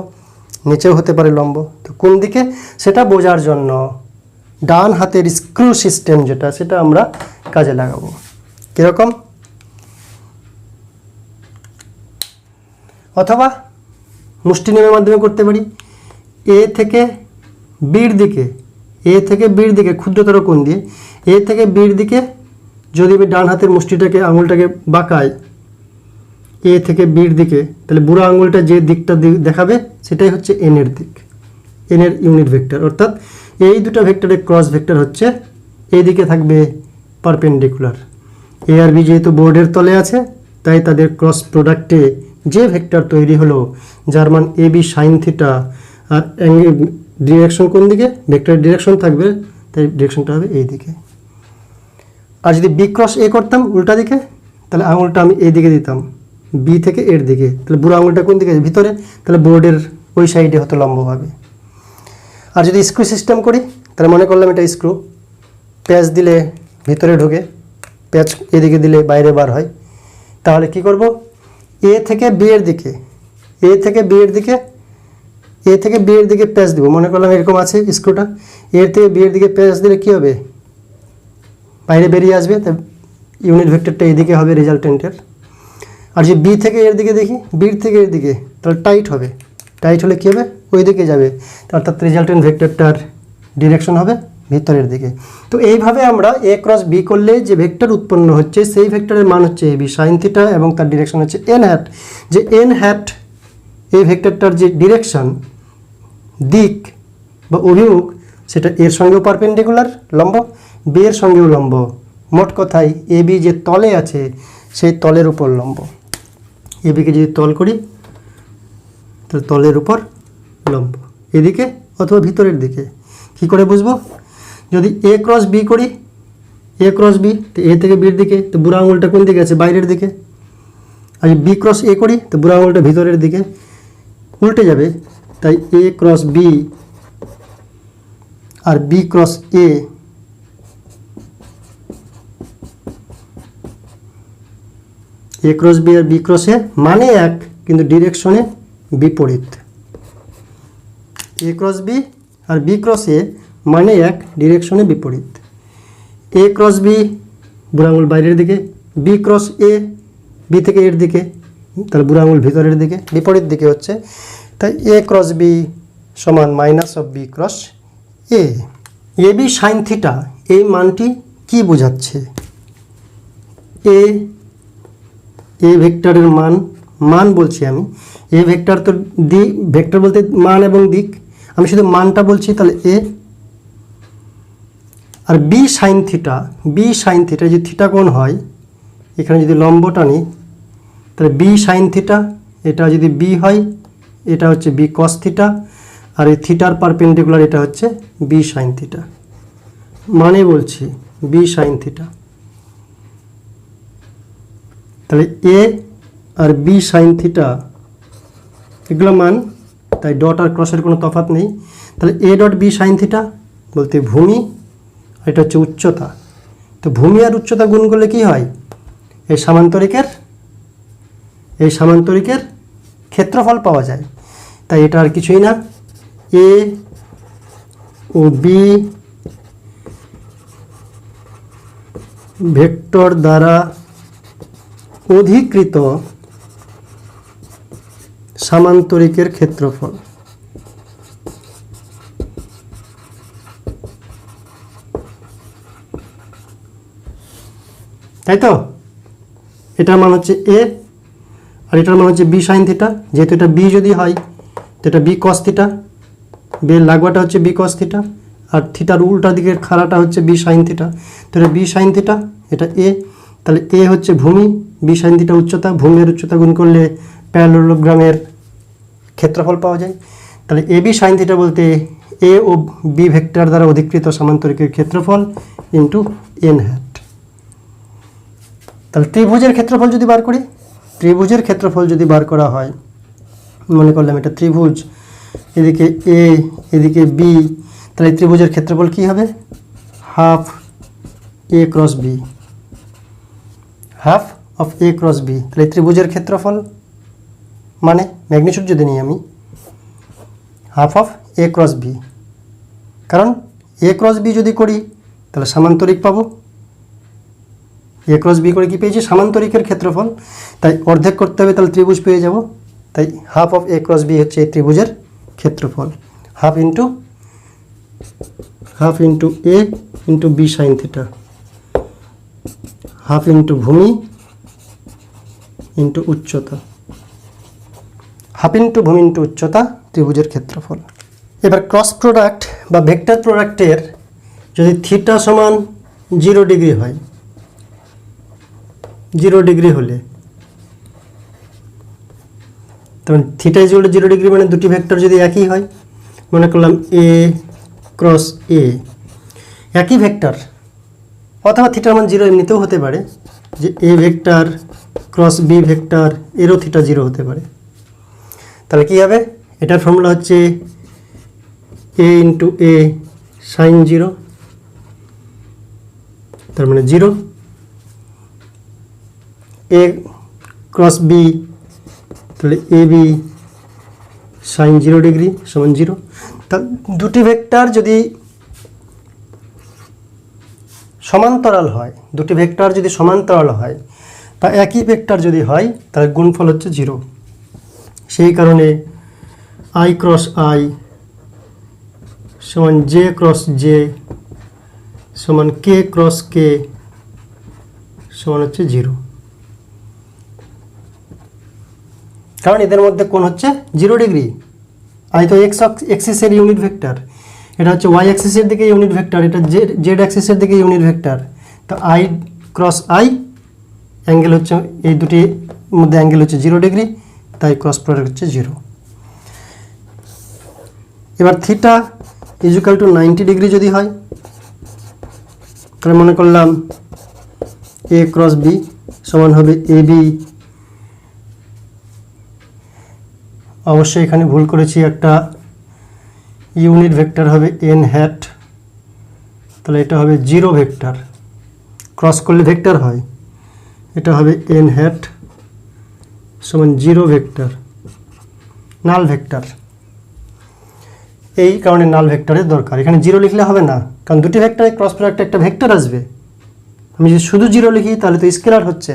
নিচেও হতে পারে লম্ব। তো কোন দিকে সেটা বোঝার জন্য ডান হাতের স্ক্রু সিস্টেম যেটা, সেটা আমরা কাজে লাগাবো। কীরকম? অথবা মুষ্টি নিয়মের মাধ্যমে করতে পারি। এ থেকে বির দিকে, এ থেকে বির দিকে ক্ষুদ্রতর কোণ দিয়ে এ থেকে বির দিকে যদি আমি ডান হাতের মুষ্টিটাকে আঙুলটাকে বাঁকাই এ থেকে বির দিকে, তাহলে বুড়ো আঙুলটা যে দিকটা দেখাবে সেটাই হচ্ছে এন এর দিক, এন এর ইউনিট ভেক্টর। অর্থাৎ এই দুটো ভেক্টরের ক্রস ভেক্টর হচ্ছে এই দিকে থাকবে পারপেন্ডিকুলার। এ আর বি যেহেতু বোর্ডের তলে আছে তাই তাদের ক্রস প্রোডাক্টে যে ভেক্টর তৈরি হলো যার মান এ বি সাইন থিটা, আর ডিরেকশন কোন দিকে? ভেক্টরের ডিরেকশন থাকবে, তাই ডিরেকশনটা হবে এই দিকে। আর যদি বি ক্রস এ করতাম উল্টা দিকে, তাহলে আঙুলটা আমি এই দিকে দিতাম বি থেকে এর দিকে, তাহলে বুড়ো আঙুলটা কোন দিকে? ভিতরে, তাহলে বোর্ডের ওই সাইডে হতো লম্বভাবে। আর যদি স্ক্রু সিস্টেম করি, তাহলে মনে করলাম এটা স্ক্রু, প্যাচ দিলে ভিতরে ঢোকে, প্যাচ এদিকে দিলে বাইরে বার হয়। তাহলে কি করব? এ থেকে বি এর দিকে, এ থেকে বি এর দিকে, এ থেকে বি এর দিকে প্যাচ দিব। মনে করলাম এরকম আছে স্ক্রুটা, এর থেকে বি এর দিকে প্যাচ দিলে কি হবে? বাইরে বেরিয়ে আসবে, তা ইউনিট ভেক্টরটা এদিকে হবে রেজাল্টেন্টের। আর যদি বি থেকে এর দিকে দেখি, বির থেকে এর দিকে, তাহলে টাইট হবে, টাইট হলে কী হবে? ওই দিকে যাবে, অর্থাৎ রেজাল্টেন্ট ভেক্টরটার ডিরেকশন হবে ভিতরের দিকে। তো এইভাবে আমরা এ ক্রস বি করলে যে ভেক্টর উৎপন্ন হচ্ছে সেই ভেক্টরের মান হচ্ছে এ বি সাইন থিটা এবং তার ডিরেকশন হচ্ছে এন হ্যাট। যে এন হ্যাট এই ভেক্টরটার যে ডিরেকশন, দিক বা অভিমুখ, সেটা এর সঙ্গেও পারপেন্ডিকুলার লম্ব, বি এর সঙ্গেও লম্ব। মোট কথায় এ বি যে তলে আছে সেই তলের উপর লম্ব। এ বিকে যদি তল করি তাহলে তলের উপর লম্ব, এদিকে অথবা ভিতরের দিকে। কি করে বুঝবো? যদি এ ক্রস বি করি, এ ক্রস বি, তো এ থেকে বির দিকে, তো বুড়ো আঙুলটা কোন দিকে আছে? বাইরের দিকে। আর যদি বি ক্রস এ করি, তো বুড়ো আঙুলটা ভিতরের দিকে, উল্টে যাবে। তাই A cross B R B cross A cross B R B cross এ মানে এক, কিন্তু ডিরেকশনে বিপরীত। এ ক্রস বি আর বি ক্রস এ মানে এক, ডিরেকশনে বিপরীত। এ ক্রস বি বুড়ো আঙুল বাইরের দিকে, বি ক্রস এ বি থেকে এর দিকে, তাহলে বুড়ো আঙুল ভিতরের দিকে, বিপরীত দিকে হচ্ছে। তাই এ ক্রস বি সমান minus of B cross A. A B sine theta এই মানটি কি বোঝাচ্ছে? এ ভেক্টরের মান বলছি আমি। এ ভেক্টর তো দিক, ভেক্টর বলতে মান এবং দিক, আমি শুধু মানটা বলছি। তাহলে এ আর বি সাইন থিটা যদি থিটা কোণ হয়, এখানে যদি লম্বটা নিই তাহলে বি সাইন থিটা, এটা যদি বি হয় এটা হচ্ছে বি কস থিটা, আর এই থিটার পারপেন্ডিকুলার এটা হচ্ছে বি সাইন থিটা। মানে বলছি বি সাইন থিটা, তাহলে এ আর বি সাইন থিটা এগুলো মান, তাই ডট আর ক্রসের কোনো তফাৎ নেই। তাহলে A dot B sine theta বলতে ভূমি, এটা হচ্ছে উচ্চতা। তো ভূমি আর উচ্চতা গুণ করলে কি হয়? এই সামান্তরিকের ক্ষেত্রফল পাওয়া যায়। তাই এটা আর কিছুই না, এ ও বি ভেক্টর দ্বারা অধিকৃত সামান্তরিকের ক্ষেত্রফল। তাই তো? এটার মান হচ্ছে এ আর এটার মান হচ্ছে বি সাইন থিটা। যেহেতু এটা বি যদি হয় তো এটা বি কস থিটা, বি লাগোয়াটা হচ্ছে বি কস থিটা, আর থিটার উল্টা দিকের খাড়াটা হচ্ছে বি সাইন থিটা। তো এটা বি সাইন থিটা, এটা এ। তাহলে এ হচ্ছে ভূমি, বি সাইন থিটা উচ্চতা, ভূমির উচ্চতা গুণ করলে প্যারালেলোগ্রামের ক্ষেত্রফল পাওয়া যায়। তাহলে এ বি সাইন থিটা বলতে এ ও বি ভেক্টর দ্বারা অধিকৃত সামান্তরিকের ক্ষেত্রফল ইন্টু এন হ্যাট। তাহলে ত্রিভুজের ক্ষেত্রফল যদি বার করি, ত্রিভুজের ক্ষেত্রফল যদি বার করা হয়, মনে করলাম এটা ত্রিভুজ, এদিকে এ এদিকে বি, তাহলে ত্রিভুজের ক্ষেত্রফল কি হবে? Half A cross B, half of A cross B. তাহলে ত্রিভুজের ক্ষেত্রফল মানে ম্যাগনিটিউড যদি নিই আমি, half of A cross B, কারণ এ ক্রস বি যদি করি তাহলে সামান্তরিক পাবো। এ ক্রস বি করে কি পেয়েছি? সামান্তরিকের ক্ষেত্রফল। তাই অর্ধেক করতে হবে, তাহলে ত্রিভুজ পেয়ে যাব। তাই half of A cross B হচ্ছে এই ত্রিভুজের ক্ষেত্রফল। Half into A into B sine theta, half into ভূমি ইন্টু উচ্চতা, হাফ ইন্টু ভূমি ইন্টু উচ্চতা ত্রিভুজের ক্ষেত্রফল। এবার ক্রস প্রোডাক্ট বা ভেক্টর প্রোডাক্টের যদি থিটা সমান 0 ডিগ্রি হয়, 0 ডিগ্রি হলে, তখন theta is equal two 0 degree মানে দুটি ভেক্টর যদি একই হয়, মনে করলাম এ ক্রস এ একই ভেক্টর, অথবা থিটার মান 0 এমনিতেও হতে পারে, যে A vector cross B vector এরও থিটা 0 হতে পারে। তাহলে কী হবে? এটার ফর্মুলা হচ্ছে এ ইন্টু এ সাইন 0, তার মানে 0, এ ক্রস বি, তাহলে এ বি সাইন 0 ডিগ্রি সমান 0। তা দুটি ভেক্টর যদি সমান্তরাল হয়, বা একই ভেক্টর যদি হয়, তাহলে গুণফল হচ্ছে 0। সেই কারণে আই ক্রস আই সমান জে ক্রস জে সমান কে ক্রস কে সমান হচ্ছে 0, কারণ এদের মধ্যে কোণ হচ্ছে 0 ডিগ্রি। আই তো এক্স অ্যাক্সিসের ইউনিট ভেক্টর, এটা হচ্ছে ওয়াই অ্যাক্সিসের দিকে ইউনিট ভেক্টর, এটা জেড অ্যাক্সিসের দিকে ইউনিট ভেক্টর। তো আই ক্রস আই অ্যাঙ্গেল হচ্ছে, এই দুটির মধ্যে অ্যাঙ্গেল হচ্ছে 0 ডিগ্রি, তাই ক্রস প্রোডাক্ট হচ্ছে 0। এবার theta is equal two 90 degree যদি হয়, তাহলে মনে করলাম এ ক্রস বি সমান হবে এ বি, অবশ্যই এখানে ভুল করেছি, একটা ইউনিট ভেক্টর হবে এন হ্যাট, তাহলে এটা হবে 0 ভেক্টর, ক্রস করলে ভেক্টর হয়, এটা হবে এন হ্যাট সমান 0 ভেক্টর, নাল ভেক্টর। এই কারণে নাল ভেক্টরের দরকার। এখানে জিরো লিখলে হবে না, কারণ দুটি ভেক্টরের ক্রস প্রোডাক্টে একটা ভেক্টর আসবে। আমি যদি শুধু জিরো লিখি তাহলে তো স্কেলার হচ্ছে,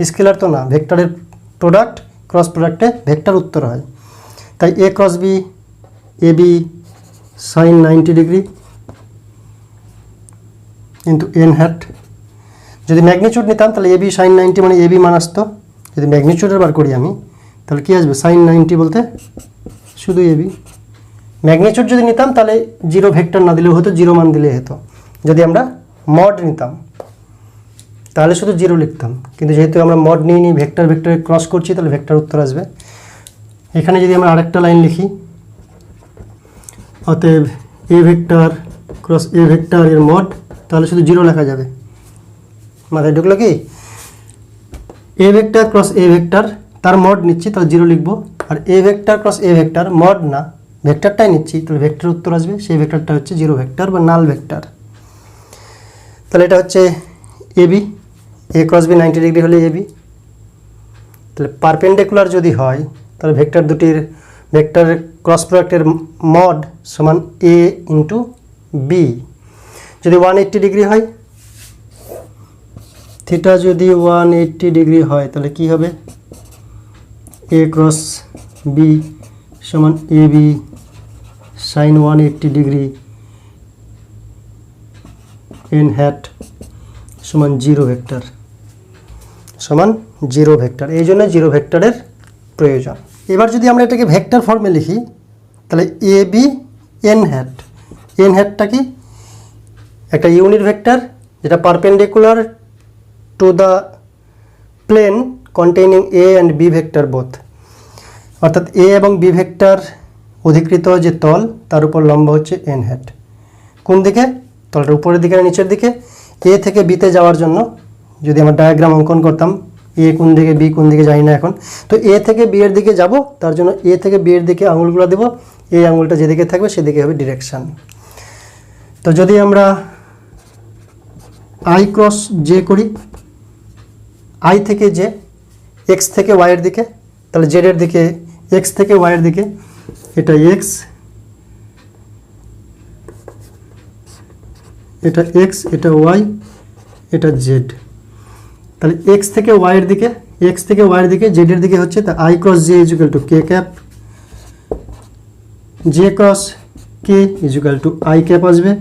স্কেলার তো না, ভেক্টরের প্রোডাক্ট ক্রস প্রোডাক্টে ভেক্টর উত্তর হয়। তাই A cross B, A B sine 90 degree into n hat. যদি ম্যাগনিচিউড নিতাম তাহলে এ বি সাইন 90 মানে এ বি মান আসতো। যদি ম্যাগনিচিউডের বার করি আমি তাহলে কী আসবে, সাইন 90 বলতে শুধু এ বি। ম্যাগনিচিউড যদি নিতাম তাহলে জিরো ভেক্টর না দিলেও হতো, জিরো মান দিলে হতো। যদি আমরা মড নিতাম তাহলে শুধু জিরো লিখতাম, কিন্তু যেহেতু আমরা মড নিয়ে ভেক্টর ভেক্টরে ক্রস করছি তাহলে ভেক্টর উত্তর আসবে। এখানে যদি আমরা আরেকটা লাইন লিখি, অতএব A vector cross A vector এর মড, তাহলে শুধু জিরো লেখা যাবে। মাথায় ঢুকলো কি? A vector cross A vector তার মড নিচ্ছি তাহলে জিরো লিখবো, আর A vector cross A vector mod না ভেক্টরটাই নিচ্ছি তাহলে ভেক্টর উত্তর আসবে। সেই ভেক্টরটা হচ্ছে জিরো ভেক্টর বা নাল ভেক্টর। তাহলে এটা হচ্ছে A B, A cross B 90 degree হলে এ বি। তাহলে পারপেন্ডিকুলার যদি হয় তাহলে ভেক্টর দুটির ভেক্টরের ক্রস প্রোডাক্টের মড সমান এ ইন্টু বি। যদি 180 ডিগ্রি হয়, থিটা যদি 180 ডিগ্রি হয় তাহলে কি হবে, এ ক্রস বি সমান A B sine 180 degree n hat সমান জিরো ভেক্টর, সমান জিরো ভেক্টর। এই জন্য জিরো ভেক্টরের প্রয়োজন। এবার যদি আমরা এটাকে ভেক্টর ফর্মে লিখি তাহলে A B N hat, N হ্যাটটা কি, একটা ইউনিট ভেক্টর যেটা perpendicular to the plane containing A and B vector both, অর্থাৎ এ এবং বি ভেক্টর অধিকৃত যে তল তার উপর লম্ব হচ্ছে এন হ্যাট। কোন দিকে? তলটা উপরের দিকে না নিচের দিকে? এ থেকে বিতে যাওয়ার জন্য যদি আমরা ডায়াগ্রাম অঙ্কন করতাম, এ কোন দিকে বি কোন দিকে জানি না এখন, তো এ থেকে বি এর দিকে যাব, তার জন্য এ থেকে বি এর দিকে আঙুলগুলো দেব, এই আঙুলটা যেদিকে থাকবে সেদিকে হবে ডিরেকশান। তো যদি আমরা আই ক্রস জে করি, আই থেকে জে এক্স থেকে ওয়াইয়ের দিকে, তাহলে জেড এর দিকে এক্স থেকে ওয়াইয়ের দিকে, এটা এক্স, এটা এক্স, এটা ওয়াই, এটা জেড। তাহলে এক্স থেকে ওয়াইয়ের দিকে, এক্স থেকে ওয়াইয়ের দিকে জেডের দিকে হচ্ছে, তা i cross j equal to k cap, j cross k equal to i cap আসবে,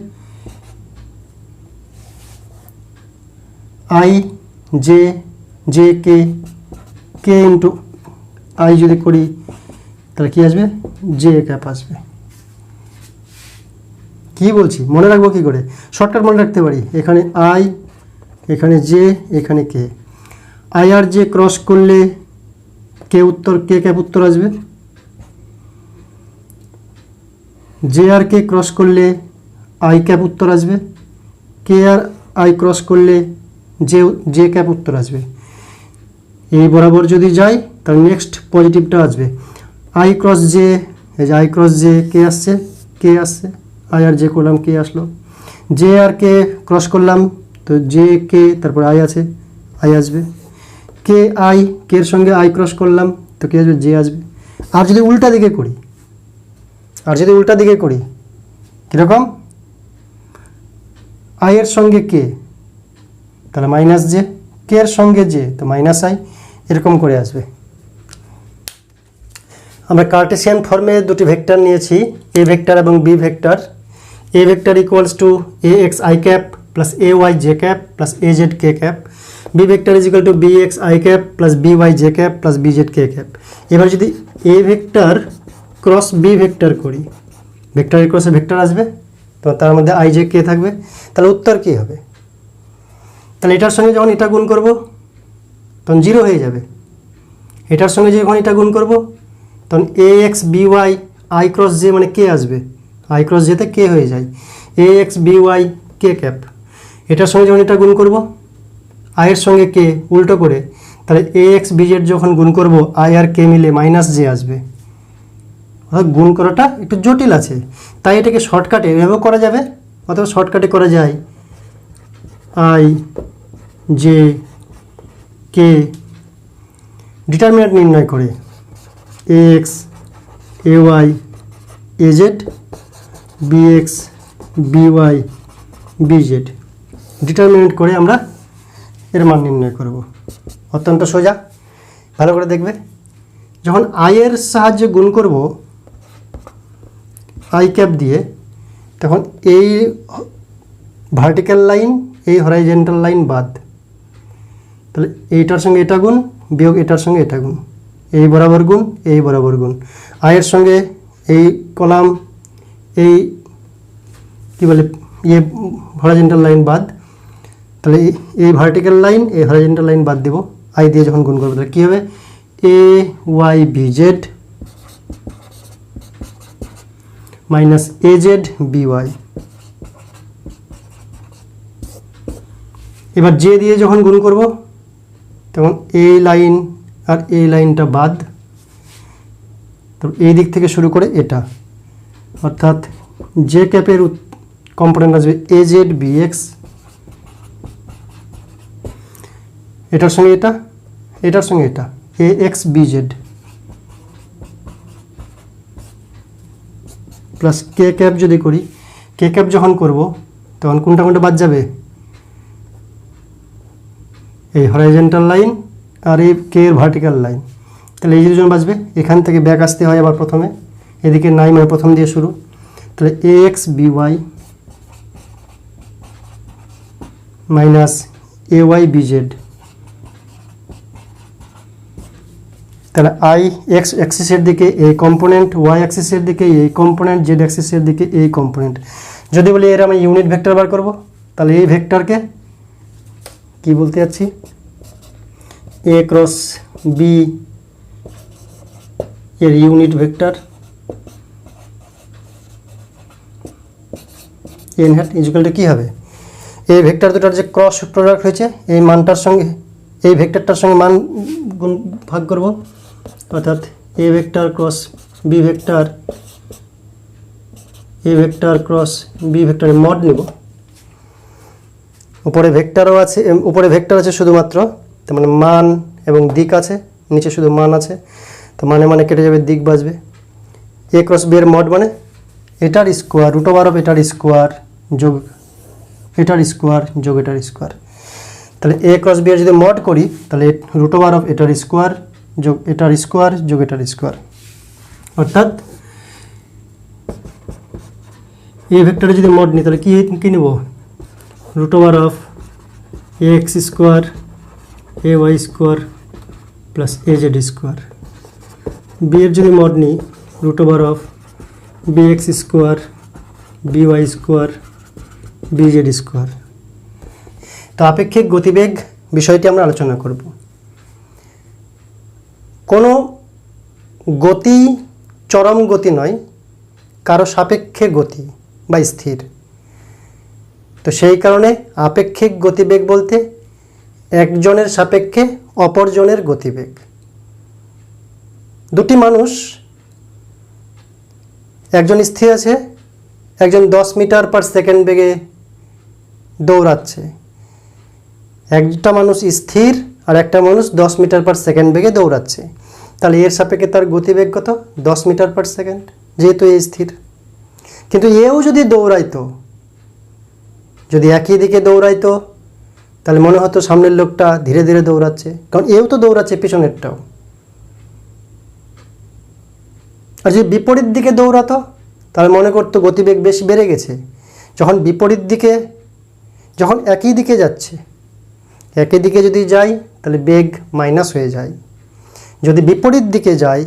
i j j k, k into i যদি করি তাহলে কি আসবে, জে ক্যাপ আসবে। কি বলছি মনে রাখবো কি করে? শর্টকাট মনে রাখতে পারি, এখানে আই, এখানে জে, এখানে কে। আই আর জে ক্রস করলে কে উত্তর, কে ক্যাপ উত্তর আসবে। জে আর কে ক্রস করলে আই ক্যাপ উত্তর আসবে। কে আর আই ক্রস করলে জে জে ক্যাপ উত্তর আসবে। এই বরাবর যদি যাই তাহলে নেক্সট পজিটিভটা আসবে, আই ক্রস জে, এই যে আই ক্রস জে কে আসছে, কে আসছে, আই আর জে করলাম কে আসলো, জে আর কে ক্রস করলাম তো জে কে, তারপর আই আছে, আই আসবে, কে আই, কে এর সঙ্গে আই ক্রস করলাম তো কে আসবে, জে আসবে। আর যদি উল্টা দিকে করি, আর যদি উল্টা দিকে করি কীরকম, আই এর সঙ্গে কে তাহলে মাইনাস জে, কে এর সঙ্গে জে তো মাইনাস আই, এরকম করে আসবে। আমরা কার্টেসিয়ান ফর্মে দুটি ভেক্টর নিয়েছি, এ ভেক্টর এবং B vector. A vector equals to A x I cap plus A Y J cap plus A Z K cap, B vector is equal to B x I cap plus B Y J cap plus B Z K cap. এবার যদি A vector cross B vector করি, ভেক্টরের ক্রসে vector আসবে তো তার মধ্যে I J K থাকবে, তাহলে উত্তর কী হবে? তাহলে এটার সঙ্গে যখন এটা গুণ করব তখন জিরো হয়ে যাবে, এটার সঙ্গে যখন এটা গুণ করব তখন A x B y i cross j মানে কে আসবে, আই ক্রস জেতে কে হয়ে যায়, A x B y k cap. এটার সঙ্গে যখন এটা গুণ করব আয়ের সঙ্গে কে উল্টো করে, তাহলে এ এক্স বি জেড যখন গুণ করব আই আর কে মিলে মাইনাস জে আসবে। অর্থাৎ গুণ করাটা একটু জটিল আছে, তাই এটাকে শর্টকাটে এভাবেও করা যাবে, অথবা শর্টকাটে করা যায় আই জে কে ডিটারমিনেন্ট নির্ণয় করে A x A y A z bx by bz determinant করে আমরা এর মান নির্ণয় করব। অত্যন্ত সোজা, ভালো করে দেখবে। যখন i এর সাহায্যে গুণ করব i ক্যাপ দিয়ে, তখন এই ভার্টিক্যাল লাইন এই হরাইজন্টাল লাইন বাদ, তাহলে এইটার সঙ্গে এটা গুণ বিয়োগ এটার সঙ্গে এটা গুণ, এই বরাবর গুণ এই বরাবর গুণ, আয়ের সঙ্গে এই কলাম এই কি বলে ইয়ে হরাইজন্টাল লাইন বাদ, তাহলে এই ভার্টিক্যাল লাইন এই হরাইজন্টাল লাইন বাদ দেব, আই দিয়ে যখন গুণ করবো তাহলে কী হবে A y B z minus A z B y. এবার জে দিয়ে যখন গুণ করব তখন এই লাইন আর এই লাইনটা বাদ, তো এই দিক থেকে শুরু করে এটা, অর্থাৎ জে ক্যাপের কম্পোনেন্ট আসবে এ জেড বি এক্স, এটার সঙ্গে এটা এটার সঙ্গে এটা এ এক্স বি জেড প্লাস কে ক্যাপ যদি করি, কে ক্যাপ যখন করব তখন কোনটা কোনটা বাদ যাবে, এই হরাইজন্টাল লাইন আর এই কে এর ভার্টিক্যাল লাইন, তাহলে এই দুজন বাঁচবে। এখান থেকে ব্যাক আসতে হয় আবার প্রথমে, এদিকে নাই মানে প্রথম দিয়ে শুরু, তাহলে এ এক্স বি ওয়াই মাইনাস এ ওয়াই বি জেড, তাহলে আই এক্স অ্যাক্সিসের দিকে এই কম্পোনেন্ট, ওয়াই অ্যাক্সিসের দিকে এই কম্পোনেন্ট, জেড অ্যাক্সিসের দিকে এই কম্পোনেন্ট। যদি বলি এর আমি ইউনিট ভেক্টর বার করব, তাহলে এই ভেক্টরকে কি বলতে যাচ্ছি এ ক্রস বি এর unit vector n hat equal to কী হবে, এই ভেক্টর দুটার যে ক্রস প্রোডাক্ট হয়েছে এই মানটার সঙ্গে এই ভেক্টরটার সঙ্গে মান গুণ ভাগ করব, অর্থাৎ A vector cross B vector, A vector cross B ভেক্টরের মড নেব। উপরে ভেক্টরও আছে, উপরে ভেক্টর আছে শুধুমাত্র, তার মানে মান এবং দিক আছে, নিচে শুধু মান আছে, তো মানে মানে কেটে যাবে, দিক বাঁচবে। এ ক্রস বি এর মড মানে এটার স্কোয়ার রুট ওভার অফ এটার স্কোয়ার যোগ এটার স্কোয়ার যোগ এটার স্কোয়ার, তাহলে এ ক্রস বি এর যদি মড করি তাহলে রুট ওভার অফ এটার স্কোয়ার যোগ এটার স্কোয়ার যোগ এটার স্কোয়ার, অর্থাৎ এই ভেক্টরে যদি মড নিই তাহলে কী নেব root over of A X square A Y square plus A Z square, B এর যদি মড নিই root over of B X square B Y square B Z square. তো আপেক্ষিক গতিবেগ বিষয়টি আমরা আলোচনা করব। কোনো গতি চরম গতি নয়, কারো সাপেক্ষে গতি বা স্থির, তো সেই কারণে আপেক্ষিক গতিবেগ বলতে একজনের সাপেক্ষে অপরজনের গতিবেগ। দুটি মানুষ, একজন স্থির আছে, একজন 10 মিটার পার সেকেন্ড বেগে দৌড়াচ্ছে, একটা মানুষ স্থির আর একটা মানুষ 10 মিটার পার সেকেন্ড বেগে দৌড়াচ্ছে, তাহলে এর সাপেক্ষে তার গতিবেগ কত 10 মিটার পার সেকেন্ড, যেহেতু এ স্থির। কিন্তু এও যদি দৌড়াইতো, যদি একই দিকে দৌড়াইতো তাহলে মনে হতো সামনের লোকটা ধীরে ধীরে দৌড়াচ্ছে, কারণ এও তো দৌড়াচ্ছে পিছনেরটাও। আর যদি বিপরীত দিকে দৌড়াতো তাহলে মনে করতো গতিবেগ বেশি বেড়ে গেছে। যখন বিপরীত দিকে, যখন একই দিকে যাচ্ছে, একই দিকে যদি যাই তাহলে বেগ মাইনাস হয়ে যায়, যদি বিপরীত দিকে যাই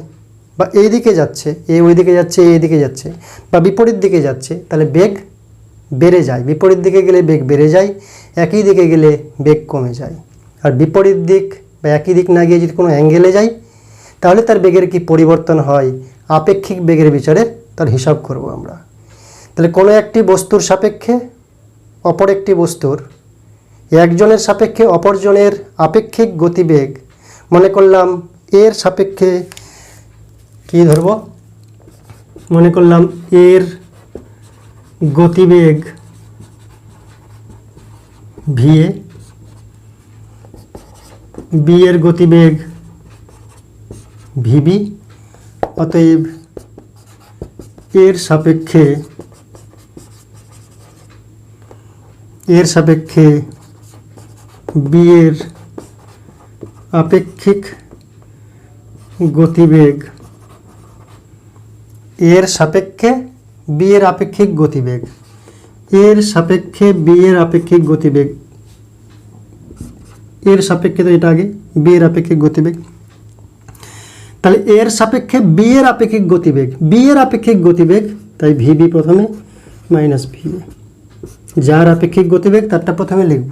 বা এই দিকে যাচ্ছে, এ ওই দিকে যাচ্ছে, এই দিকে যাচ্ছে, বা বিপরীত দিকে যাচ্ছে, তাহলে বেগ বেড়ে যায়। বিপরীত দিকে গেলে বেগ বেড়ে যায়, একই দিকে গেলে বেগ কমে যায়। আর বিপরীত দিক বা একই দিক না গিয়ে যদি কোনো অ্যাঙ্গেলে যাই তাহলে তার বেগের কি পরিবর্তন হয়, আপেক্ষিক বেগের বিচারে তার হিসাব করব আমরা। তাহলে কোনো একটি বস্তুর সাপেক্ষে অপর একটি বস্তুর, একজনের সাপেক্ষে অপরজনের আপেক্ষিক গতিবেগ, মনে করলাম এর সাপেক্ষে কি ধরব, মনে করলাম এর গতিবেগ ভিএ, বি এর গতিবেগ ভিবি, অতএব এর সাপেক্ষে এর সাপেক্ষে বি এর আপেক্ষিক গতিবেগ, এর সাপেক্ষে বি এর আপেক্ষিক গতিবেগ, এর সাপেক্ষে বি এর আপেক্ষিক গতিবেগ, এর সাপেক্ষে তো এটা আগে বি এর আপেক্ষিক গতিবেগ, তাহলে এর সাপেক্ষে বি এর আপেক্ষিক গতিবেগ, বি এর আপেক্ষিক গতিবেগ, তাই ভিবি প্রথমে মাইনাস ভিএ, যার আপেক্ষিক গতিবেগ তারটা প্রথমে লিখব,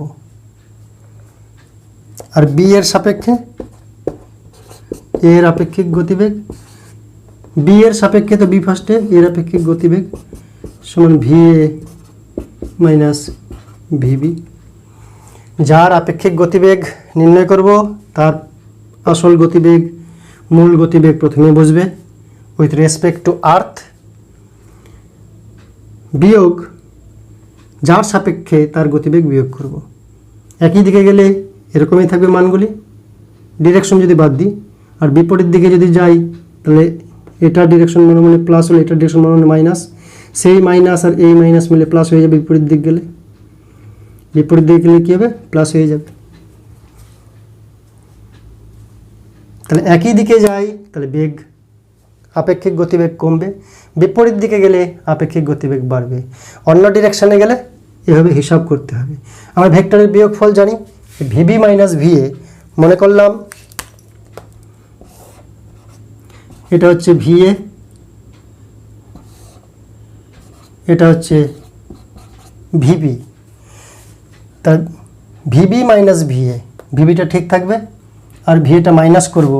আর বি এর সাপেক্ষে এর আপেক্ষিক গতিবেগ, বি এর সাপেক্ষে তো বি ফার্স্টে, এর আপেক্ষিক গতিবেগ সমান ভিএ মাইনাস ভিবি। যার আপেক্ষিক গতিবেগ নির্ণয় করব তার আসল গতিবেগ, মূল গতিবেগ প্রথমে বসবে উইথ রেসপেক্ট টু আর্থ, বিয়োগ যার সাপেক্ষে তার গতিবেগ বিয়োগ করব। একই দিকে গেলে এরকমই থাকবে মানগুলি, ডিরেকশন যদি বাদ দিই, আর বিপরীত দিকে যদি যাই তাহলে এটার ডিরেকশন মনে মনে প্লাস হলে এটার ডিরেকশন মনে মনে মাইনাস, সেই মাইনাস আর এই মাইনাস মিলে প্লাস হয়ে যাবে বিপরীত দিক গেলে, বিপরীত দিকে গেলে কী হবে প্লাস হয়ে যাবে। তাহলে একই দিকে যাই তাহলে বেগ আপেক্ষিক গতিবেগ কমবে, বিপরীত দিকে গেলে আপেক্ষিক গতিবেগ বাড়বে, অন্য ডিরেকশানে গেলে এভাবে হিসাব করতে হবে। আমরা ভেক্টরের বিয়োগফল জানি ভিবি মাইনাস ভিএ, মনে করলাম এটা হচ্ছে ভিএ, এটা হচ্ছে ভিবি, তা ভিবি মাইনাস ভিএ, ভিবিটা ঠিক থাকবে আর ভিএটা মাইনাস করব,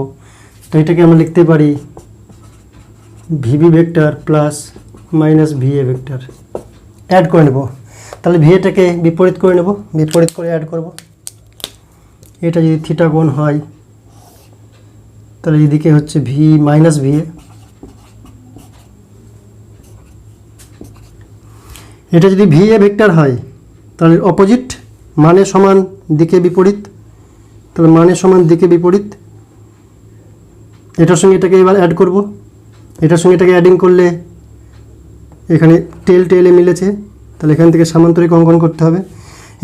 তো এটাকে আমরা লিখতে পারি VB vector plus minus VA vector, add করে নেব। তাহলে ভিএটাকে বিপরীত করে নেব, বিপরীত করে অ্যাড করব। এটা যদি থিটা কোণ হয় তাহলে এদিকে হচ্ছে ভি মাইনাস ভিএ, এটা যদি ভিএ ভেক্টর হয় তাহলে অপোজিট মানে সমান দিকে বিপরীত, তাহলে মানে সমান দিকে বিপরীত, এটার সঙ্গে এটাকে এবার অ্যাড করব, এটার সঙ্গে এটাকে অ্যাডিং করলে এখানে টেল টেলে মিলেছে, তাহলে এখান থেকে সামান্তরিক অঙ্কন করতে হবে,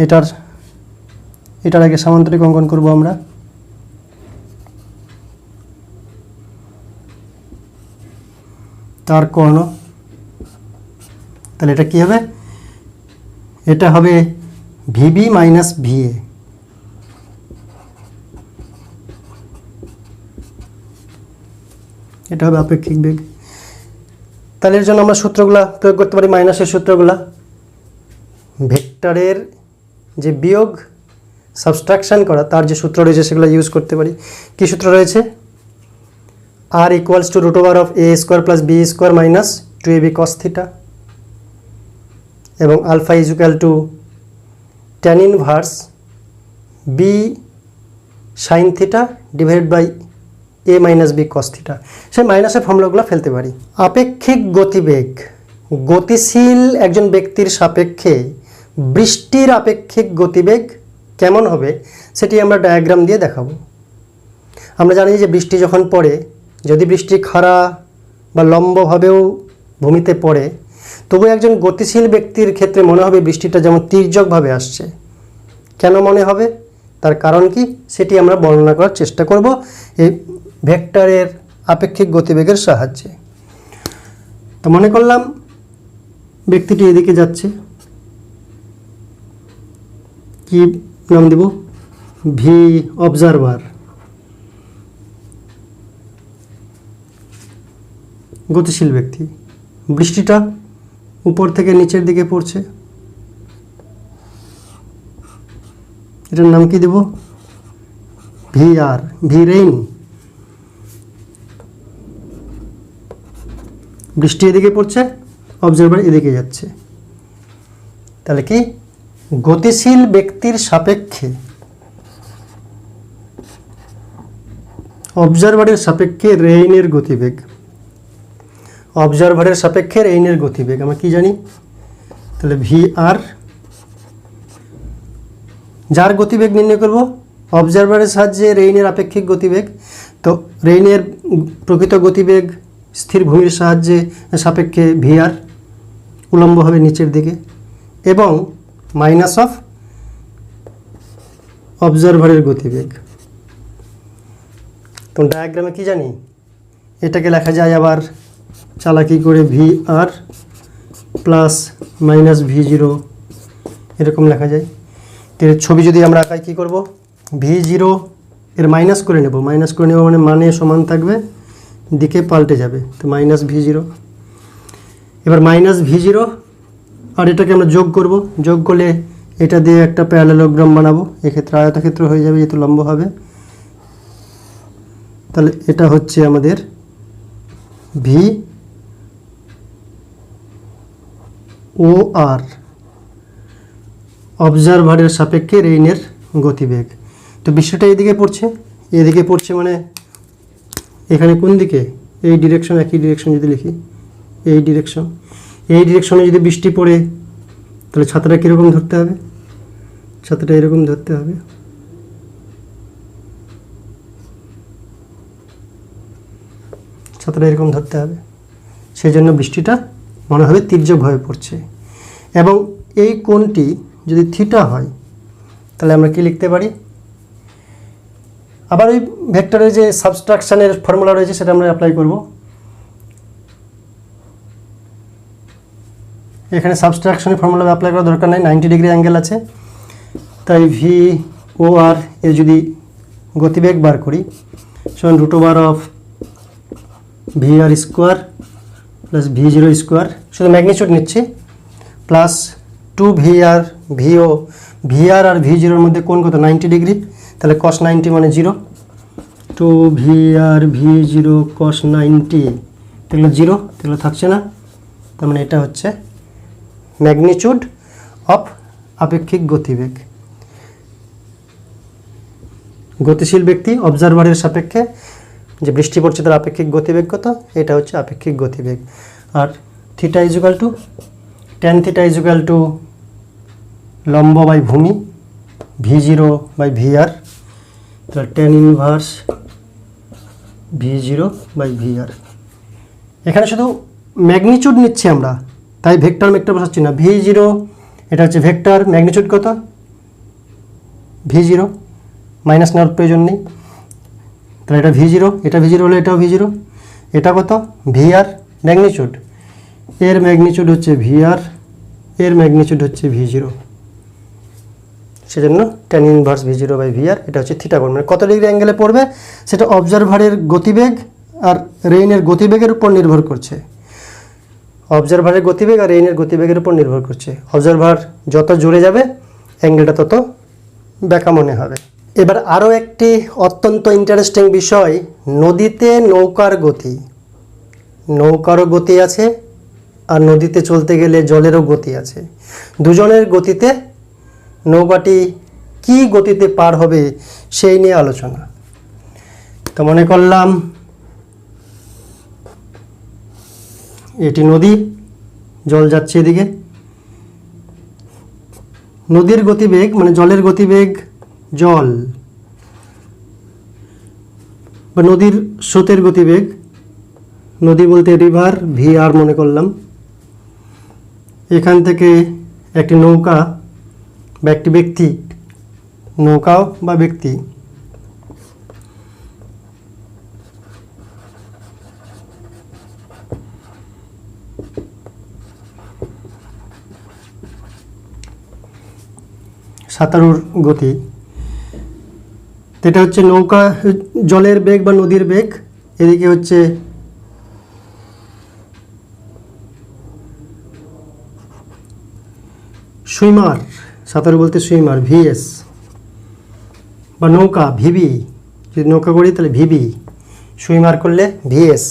এটার আগে সামান্তরিক অঙ্কন করব আমরা। তার কর্ণ, তাহলে এটা কি হবে, এটা হবে ভিবি মাইনাস ভিএ, এটা হবে আপেক্ষিক বেগ। তাহলে এর জন্য আমরা সূত্রগুলা প্রয়োগ করতে পারি, মাইনাসের সূত্রগুলা, ভেক্টরের যে বিয়োগ সাবস্ট্রাকশন করা তার যে সূত্র রয়েছে সেগুলো ইউজ করতে পারি। কী সূত্র রয়েছে, R equals to root over of A square plus B square minus 2ab cos theta, এবং alpha is equal to tan inverse B sine theta divided by A minus B cos theta. সেই মাইনাসের ফর্মুলাগুলো ফেলতে পারি। আপেক্ষিক গতিবেগ, গতিশীল একজন ব্যক্তির সাপেক্ষে বৃষ্টির আপেক্ষিক গতিবেগ কেমন হবে সেটি আমরা ডায়াগ্রাম দিয়ে দেখাবো। আমরা জানি যে বৃষ্টি যখন পড়ে, যদি বৃষ্টি খাড়া বা লম্বভাবেও ভূমিতে পড়ে, তবু একজন গতিশীল ব্যক্তির ক্ষেত্রে মনে হবে বৃষ্টিটা যেমন তির্যকভাবে আসছে। কেন মনে হবে, তার কারণ কি সেটি আমরা বর্ণনা করার চেষ্টা করব এই ভেক্টরের আপেক্ষিক গতিবেগের সাহায্যে। তো মনে করলাম ব্যক্তিটি এদিকে যাচ্ছে, কি নাম দেব, ভি অবজারভার, গতিশীল ব্যক্তি, বৃষ্টিটা উপর থেকে নিচের দিকে পড়ছে, এটার নাম কি দেব, ভি আর, ভি রেইন। বৃষ্টি এদিকে পড়ছে, অবজারভার এদিকে যাচ্ছে, তাহলে কি গতিশীল ব্যক্তির সাপেক্ষে অবজারভারের সাপেক্ষে রেইনের গতিবেগ, অবজারভারের সাপেক্ষে রেইনের গতিবেগ আমরা কি জানি, তাহলে ভি আর, যার গতিবেগ নির্ণয় করব অবজারভারের সাহায্যে রেইনের আপেক্ষিক গতিবেগ। তো রেইনের প্রকৃত গতিবেগ স্থির ভূমির সাহায্যে সাপেক্ষে ভি আর, উলম্ব হবে নিচের দিকে, এবং মাইনাস অফ অবজারভারের গতিবেগ। তো ডায়াগ্রামে কি জানি, এটাকে লেখা যায় আবার চালাকি করে ভি আর প্লাস মাইনাস ভি জিরো, এরকম লেখা যায়। তো এর ছবি যদি আমরা আঁকাই কী করব, ভি জিরো এর মাইনাস করে নেব মানে সমান থাকবে, দিকে পাল্টে যাবে, তো মাইনাস ভি জিরো। এবার মাইনাস ভি জিরো আর এটাকে আমরা যোগ করব, যোগ করলে এটা দিয়ে একটা প্যারালেলোগ্রাম বানাবো, এক্ষেত্রে আয়তক্ষেত্র হয়ে যাবে যেহেতু লম্ব হবে। তাহলে এটা হচ্ছে আমাদের ভি ও আর, অবজারভারের সাপেক্ষে রেইনের গতিবেগ। তো বিষয়টা এদিকে পড়ছে মানে এখানে কোন দিকে, এই ডিরেকশন, একই ডিরেকশন যদি লিখি এই ডিরেকশনে যদি বৃষ্টি পড়ে তাহলে ছাতাটা কীরকম ধরতে হবে, ছাতাটা এরকম ধরতে হবে। ছাতাটা এরকম ধরতে হবে, সেই জন্য বৃষ্টিটা মনে হবে তির্যকভাবে পড়ছে। এবং এই কোণটি যদি থিটা হয় তাহলে আমরা কি লিখতে পারি, আবার ওই ভেক্টরের যে সাবস্ট্রাকশনের ফর্মুলা রয়েছে সেটা আমরা অ্যাপ্লাই করব। এখানে সাবস্ট্রাকশনের ফর্মুলা অ্যাপ্লাই করার দরকার নেই, 90 ডিগ্রি অ্যাঙ্গেল আছে, তাই ভি ও আর এর যদি গতিবেগ বার করি সমান √অফ V R square plus V zero square, শুধু ম্যাগনিচিউড নিচ্ছি, প্লাস 2 ভি আর আর ভি জিরোর মধ্যে কোণ কত, 90 ডিগ্রি, তাহলে cos 90 মানে 0, 2 ভি আর ভি জিরো cos 90, তাহলে 0, তাহলে থাকছে না, তার মানে এটা হচ্ছে ম্যাগনিচিউড অফ আপেক্ষিক গতিবেগ। গতিশীল ব্যক্তি অবজারভারের সাপেক্ষে যে বৃষ্টি পড়ছে তার আপেক্ষিক গতিবেগ কত, এটা হচ্ছে আপেক্ষিক গতিবেগ। আর theta equal to tan theta equal to লম্ব বাই ভূমি V zero by V R, তাহলে tan inverse V zero by V R. এখানে শুধু ম্যাগনিচিউড নিচ্ছি আমরা, তাই ভেক্টর বসাচ্ছি না। ভি জিরো এটা হচ্ছে ভেক্টর, ম্যাগনিচিউড কত ভি জিরো, মাইনাস নেওয়ার প্রয়োজন নেই, তাহলে এটা ভি জিরো, এটা ভি জিরো হলে এটাও ভি জিরো, এটা কত ভি আর ম্যাগনিচিউড, এর ম্যাগনিচিউড হচ্ছে ভি আর, এর ম্যাগনিচিউড হচ্ছে ভি জিরো, সেজন্য tan inverse V zero by V R, এটা হচ্ছে থিটা কোণ, মানে কত ডিগ্রি অ্যাঙ্গেলে পড়বে সেটা অবজারভারের গতিবেগ আর রেইনের গতিবেগের উপর নির্ভর করছে। অবজারভারের গতিবেগ আর রেইনের গতিবেগের উপর নির্ভর করছে। অবজারভার যত জুড়ে যাবে অ্যাঙ্গেলটা তত বেঁকা মনে হবে। এবার আরও একটি অত্যন্ত ইন্টারেস্টিং বিষয়, নদীতে নৌকার গতি। নৌকারও গতি আছে আর নদীতে চলতে গেলে জলেরও গতি আছে। দুজনের গতিতে নৌকাটি কি গতিতে পার হবে সেই নিয়ে আলোচনা। তো মনে করলাম এটি নদী, জল যাচ্ছে এদিকে, নদীর গতিবেগ মানে জলের গতিবেগ জল বা নদীর স্রোতের গতিবেগ, নদী বলতে রিভার ভি আর মনে করলাম। এখান থেকে একটি নৌকা বা একটি ব্যক্তি, নৌকাও বা ব্যক্তি সাঁতারুর গতি, এটা হচ্ছে নৌকা জলের বেগ বা নদীর বেগ, এদিকে হচ্ছে সুইমার, সাঁতারু বলতে সুইমার ভিএস, বা নৌকা ভিবি, যদি নৌকা করি তাহলে ভিবি, সুইমার করলে ভিএস।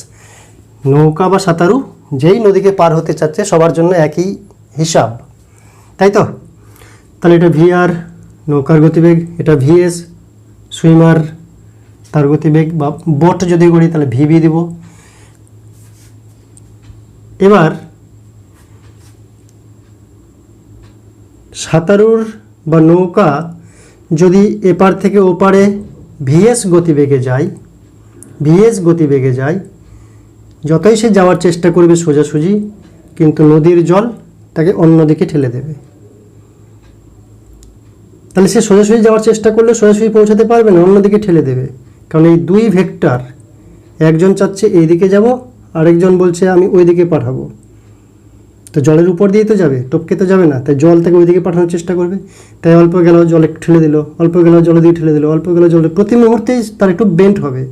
নৌকা বা সাঁতারু যেই নদীকে পার হতে চাচ্ছে সবার জন্য একই হিসাব, তাই তো? তাহলে এটা ভি আর নৌকার গতিবেগ, এটা ভিএস সুইমার তার গতিবেগ, বা বোট যদি করি তাহলে ভিবি দেব। এবার সাঁতারুর বা নৌকা যদি এপার থেকে ওপারে ভিএস গতিবেগে যায়, যতই সে যাওয়ার চেষ্টা করবে সোজাসুজি, কিন্তু নদীর জল তাকে অন্যদিকে ঠেলে দেবে। তাহলে সে সোজাসুজি যাওয়ার চেষ্টা করলে সোজাসুজি পৌঁছাতে পারবে না, অন্যদিকে ঠেলে দেবে। কারণ এই দুই ভেক্টর, একজন চাচ্ছে এইদিকে যাব, আরেকজন বলছে আমি ওইদিকে পাঠাবো। তো জলের উপর দিয়ে তো যাবে, টপকে তো যাবে না, তাই জল থেকে ওইদিকে পাঠানোর চেষ্টা করবে। তাই অল্প গেল জলে ঠেলে দিল, অল্প গেল জলে দিয়ে ঠেলে দিল, অল্প গেল জলে, প্রতি মুহূর্তেই তার একটু বেন্ট হবে।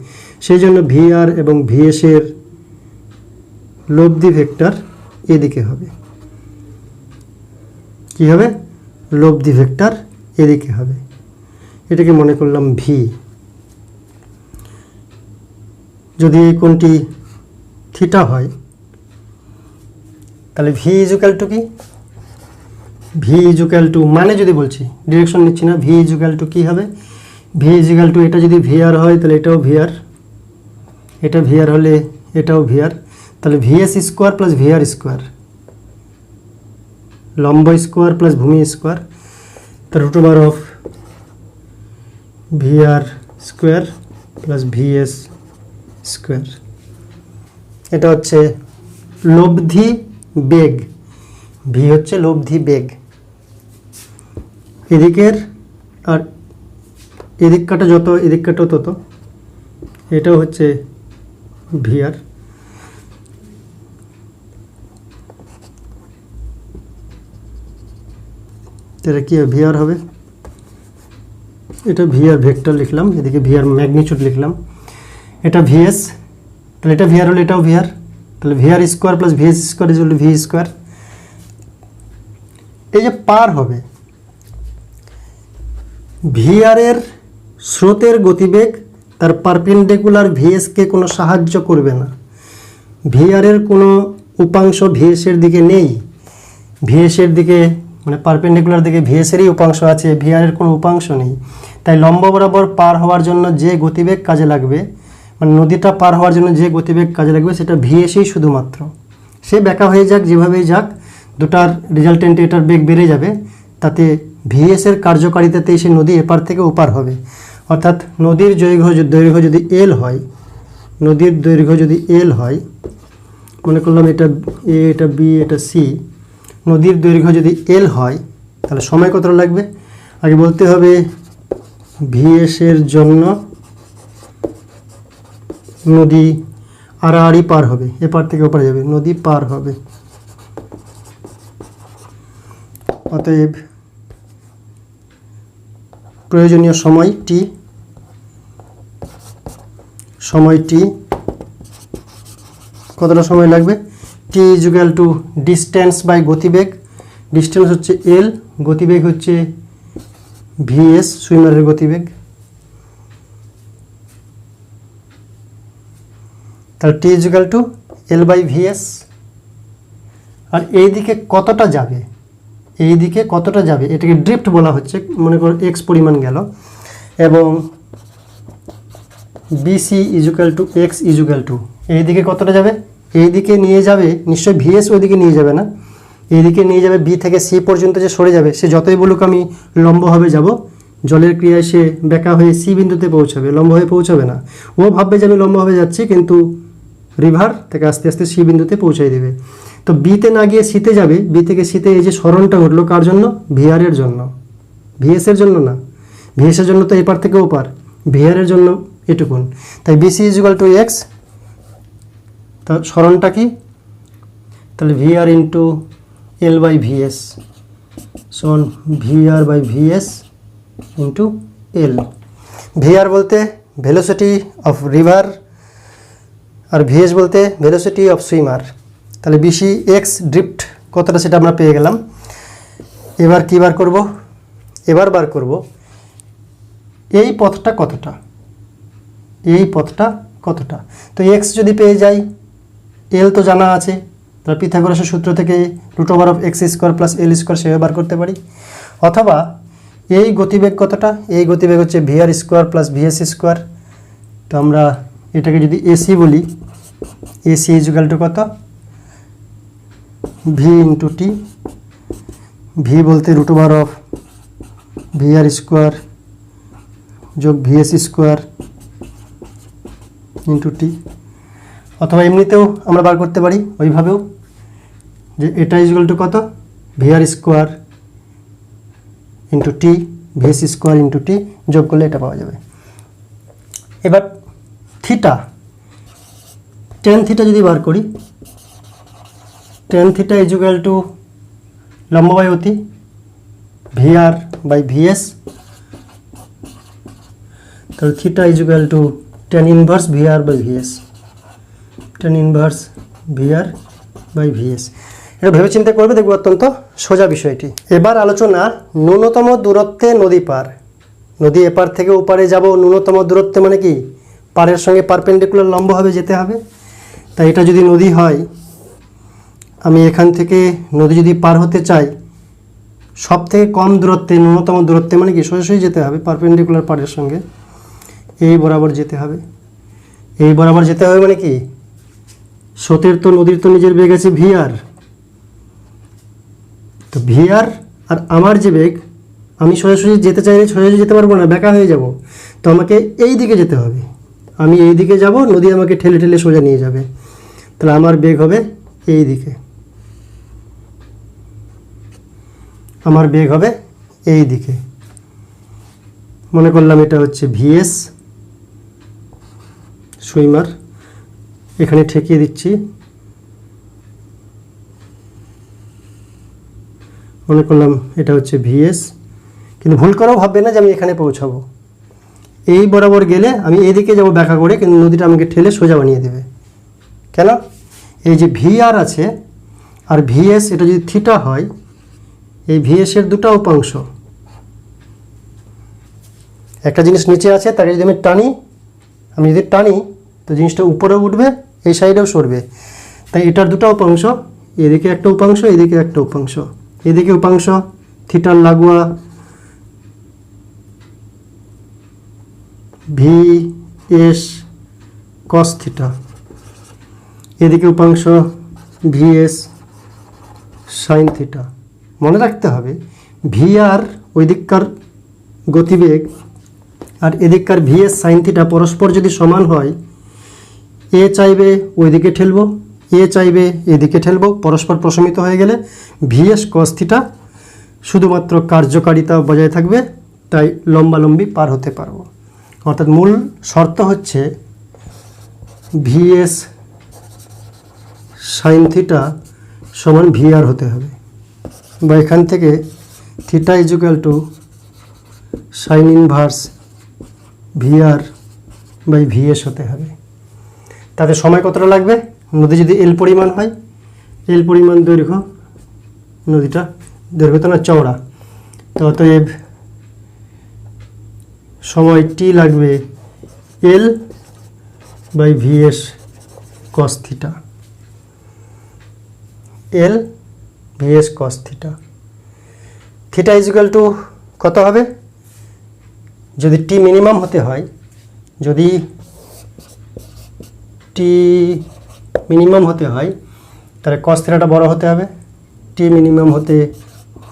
সেই জন্য ভিআর এবং ভিএসের লব্ধি ভেক্টর এদিকে হবে। কি হবে? লব্ধি ভেক্টর এদিকে হবে। এটাকে মনে করলাম ভি। যদি এই কোণটি থিটা হয় তাহলে ভি ইজুক্যাল টু কি? ভি ইজুক্যাল টু, মানে যদি বলছি, ডিরেকশন নিচ্ছি না, ভি ইজুক্যাল টু কী হবে? ভি ইজুক্যাল টু, এটা যদি ভিআর হয় তাহলে এটাও ভিআর, এটা ভিআর হলে এটাও ভিআর, তাহলে VS square plus VR square, লম্ব স্কোয়ার প্লাস ভূমি স্কোয়ার, তার root over of VR square plus VS square. এটা হচ্ছে লব্ধি বেগ, ভি হচ্ছে লব্ধি বেগ এদিকের, আর এদিক কাটা যত, এদিক কাটাও তত। এটাও হচ্ছে ভিআর। এটা কি ভিআর হবে? এটা ভিআর ভেক্টর লিখলাম, এদিকে ভিআর ম্যাগনিটিউড লিখলাম। এটা ভিএস, তাহলে এটা ভিআর হলে এটাও ভিআর, তাহলে VR square plus VS square is equal to V square. এই যে পার হবে, ভিআরের স্রোতের গতিবেগ তার পারপেন্ডিকুলার ভিএসকে কোনো সাহায্য করবে না। ভিআরের কোনো উপাংশ ভিএসের দিকে নেই, ভিএসের দিকে মানে পারপেন্ডিকুলার দিকে ভিএসেরই উপাংশ আছে, ভিআরের কোনো উপাংশ নেই। তাই লম্ব বরাবর পার হওয়ার জন্য যে গতিবেগ কাজে লাগবে, মানে নদীটা পার হওয়ার জন্য যে গতিবেগ কাজে লাগবে সেটা ভিএসই শুধুমাত্র। সে ব্যাকা হয়ে যাক, যেভাবেই যাক, দুটার রেজাল্টেন্টে এটার বেগ বেড়ে যাবে, তাতে ভিএসের কার্যকারিতাতেই সে নদী এপার থেকে ওপার হবে। অর্থাৎ নদীর দৈর্ঘ্য যদি এল হয়, নদীর দৈর্ঘ্য যদি এল হয়, মনে করলাম এটা এ, এটা বি, এটা সি, নদীর দৈর্ঘ্য যদি এল হয় তাহলে সময় কতটা লাগবে? আগে বলতে হবে ভিএসের জন্য নদী আড়াআড়ি পার হবে, এপার থেকে ওপারে যাবে, নদী পার হবে। অতএব প্রয়োজনীয় সময় টি, সময় টি কতটা সময় লাগবে? T equal to distance by গতিবেগ, ডিস্টেন্স হচ্ছে এল, গতিবেগ হচ্ছে ভিএস, সুইমারের গতিবেগ। তাহলে T equal to L by V S. আর এই দিকে কতটা যাবে, এই দিকে কতটা যাবে এটাকে ড্রিফট বলা হচ্ছে। মনে করো এক্স পরিমাণ গেল, এবং BC is equal to X is equal to এই দিকে কতটা যাবে, এই দিকে নিয়ে যাবে, নিশ্চয়ই ভিএস ওই দিকে নিয়ে যাবে না, এইদিকে নিয়ে যাবে, বি থেকে সি পর্যন্ত যে সরে যাবে, সে যতই বলুক আমি লম্বভাবে যাব, জলের ক্রিয়ায় সে বেঁকা হয়ে সি বিন্দুতে পৌঁছাবে, লম্ব হয়ে পৌঁছাবে না। ও ভাববে যে আমি লম্বভাবে যাচ্ছি, কিন্তু রিভার থেকে আস্তে আস্তে সি বিন্দুতে পৌঁছাই দেবে। তো বিতে না গিয়ে সিতে যাবে, বি থেকে সিতে। এই যে স্মরণটা ঘটলো কার জন্য? ভিআরের জন্য, ভিএসের জন্য না। ভিএসের জন্য তো এপার থেকে ওপার, ভিআরের জন্য এটুকুন। তাই বিসি ইজুকাল টু এক্স, তা স্মরণটা কি? তাহলে V R into L by V S সমান V R by V S into L. V R বলতে ভেলোসিটি অফ রিভার, আর ভিএস বলতে ভেলোসিটি অফ সুইমার। তাহলে বিসি এক্স ড্রিফট কতটা সেটা আমরা পেয়ে গেলাম। এবার কী বার করব? এবার বার করব এই পথটা কতটা, এই পথটা কতটা। তো এক্স যদি পেয়ে যাই, এল তো জানা আছে, তাহলে পিথাগোরাসের সূত্র থেকে root over of X square plus L square সেভাবে বার করতে পারি। অথবা এই গতিবেগ কতটা, এই গতিবেগ হচ্ছে VR square plus VS square. তো আমরা এটাকে যদি এসি বলি, এসি ইজুকাল টু কত? V into T. ভি বলতে root over of VR square যোগ ভিএস স্কোয়ার ইন্টু টি। অথবা এমনিতেও আমরা বার করতে পারি ওইভাবেও, যে এটা ইজুকাল টু কত? VR square into T VS square into T যোগ করলে এটা পাওয়া যাবে। এবার থিটা, টেন থিটা যদি বার করি, টেন থিটা ইজুকাল টু লম্ব বাই অতি ভিআর বাই ভিএস, তাহলে theta equal to tan inverse VR by VS, tan inverse VR by VS. এটা ভেবে চিন্তা করবে, দেখবো অত্যন্ত সোজা বিষয়টি। এবার আলোচনা ন্যূনতম দূরত্বে নদী পার। নদী এপার থেকে ওপারে যাব, ন্যূনতম দূরত্বে মানে কি পাড়ের সঙ্গে পারপেন্ডিকুলার লম্বভাবে যেতে হবে। তাই এটা যদি নদী হয়, আমি এখান থেকে নদী যদি পার হতে চাই, সব থেকে কম দূরত্বে ন্যূনতম দূরত্বে মানে কি সোজাসুজি যেতে হবে পারপেন্ডিকুলার পাড়ের সঙ্গে, এই বরাবর যেতে হবে। এই বরাবর যেতে হবে মানে কি স্রোতের তো নদীর তো নিজের বেগ আছে ভিআর, তো ভিআর আর আমার যে বেগ, আমি সোজাসুজি যেতে চাইলে সোজাসুজি যেতে পারবো না, বেঁকা হয়ে যাব। তো আমাকে এই দিকে যেতে হবে, আমি এই দিকে যাব, নদী আমাকে ঠেলে ঠেলে সোজা নিয়ে যাবে। তাহলে আমার বেগ হবে এই দিকে, আমার বেগ হবে এই দিকে। মনে করলাম এটা হচ্ছে ভিএস সুইমার, এখানে ঠেকিয়ে দিচ্ছি। মনে করলাম এটা হচ্ছে ভিএস, কিন্তু ভুল করেও ভাববে না যে আমি এখানে পৌঁছাবো। এই বরাবর গেলে আমি এদিকে যাব ব্যাখ্যা করে, কিন্তু নদীটা আমাকে ঠেলে সোজা বানিয়ে দেবে। কেন? এই যে ভিআর আছে আর ভিএস, এটা যদি থিটা হয়, এই ভিএসের দুটো উপাংশ, একটা জিনিস নিচে আছে, তাকে যদি আমি যদি টানি তো জিনিসটা উপরেও উঠবে, এই সাইডেও সরবে। তাই এটার দুটো উপাংশ, এদিকে একটা উপাংশ, এদিকে একটা উপাংশ। এদিকে উপাংশ থিটার লাগোয়া ভিএস কস থিটা, এদিকে উপাংশ ভিএস সাইন থিটা। মনে রাখতে হবে ভিআর ওই দিককার গতিবেগ আর এদিককার ভিএস সাইন থিটা পরস্পর যদি সমান হয়, এ চাইবে ওইদিকে ঠেলবো, এ চাইবে এদিকে ঠেলবো, পরস্পর প্রশমিত হয়ে গেলে ভিএস কস থিটা শুধুমাত্র কার্যকারিতা বজায় থাকবে, তাই লম্বালম্বি পার হতে পারবো। অর্থাৎ মূল শর্ত হচ্ছে ভিএস সাইন থিটা সমান ভিআর হতে হবে, বা এখান থেকে theta equal to sine inverse VR by VS হতে হবে। তাতে সময় কতটা লাগবে? নদী যদি এল পরিমাণ হয়, এল পরিমাণ দৈর্ঘ্য, নদীটা দৈর্ঘ্য তো না চওড়া, তো অতএব সময় টি লাগবে L by VS cos theta, L VS cos theta. Theta equal to কত হবে? যদি টি মিনিমাম হতে হয়, যদি টি মিনিমাম হতে হয়, তাহলে কস থিটাটা বড় হতে হবে। টি মিনিমাম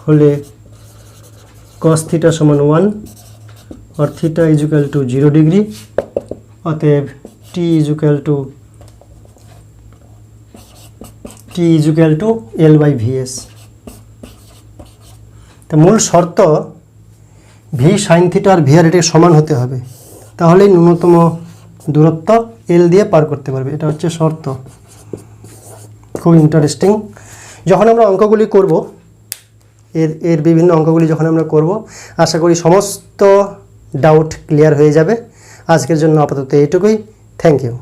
হলে কস থিটা সমান 1 আর থিটা ইজুকাল টু 0 ডিগ্রি। অতএব T equal to L by V S. তা মূল শর্ত ভি সাইন থিটা আর ভিআর এটাকে সমান হতে হবে, তাহলেই ন্যূনতম দূরত্ব এল দিয়ে পার করতে পারবে। এটা হচ্ছে শর্ত। খুব ইন্টারেস্টিং। যখন আমরা অঙ্কগুলি করব, এর বিভিন্ন অঙ্কগুলি যখন আমরা করব, আশা করি সমস্ত ডাউট ক্লিয়ার হয়ে যাবে। আজকের জন্য আপাতত এইটুকুই। Thank you.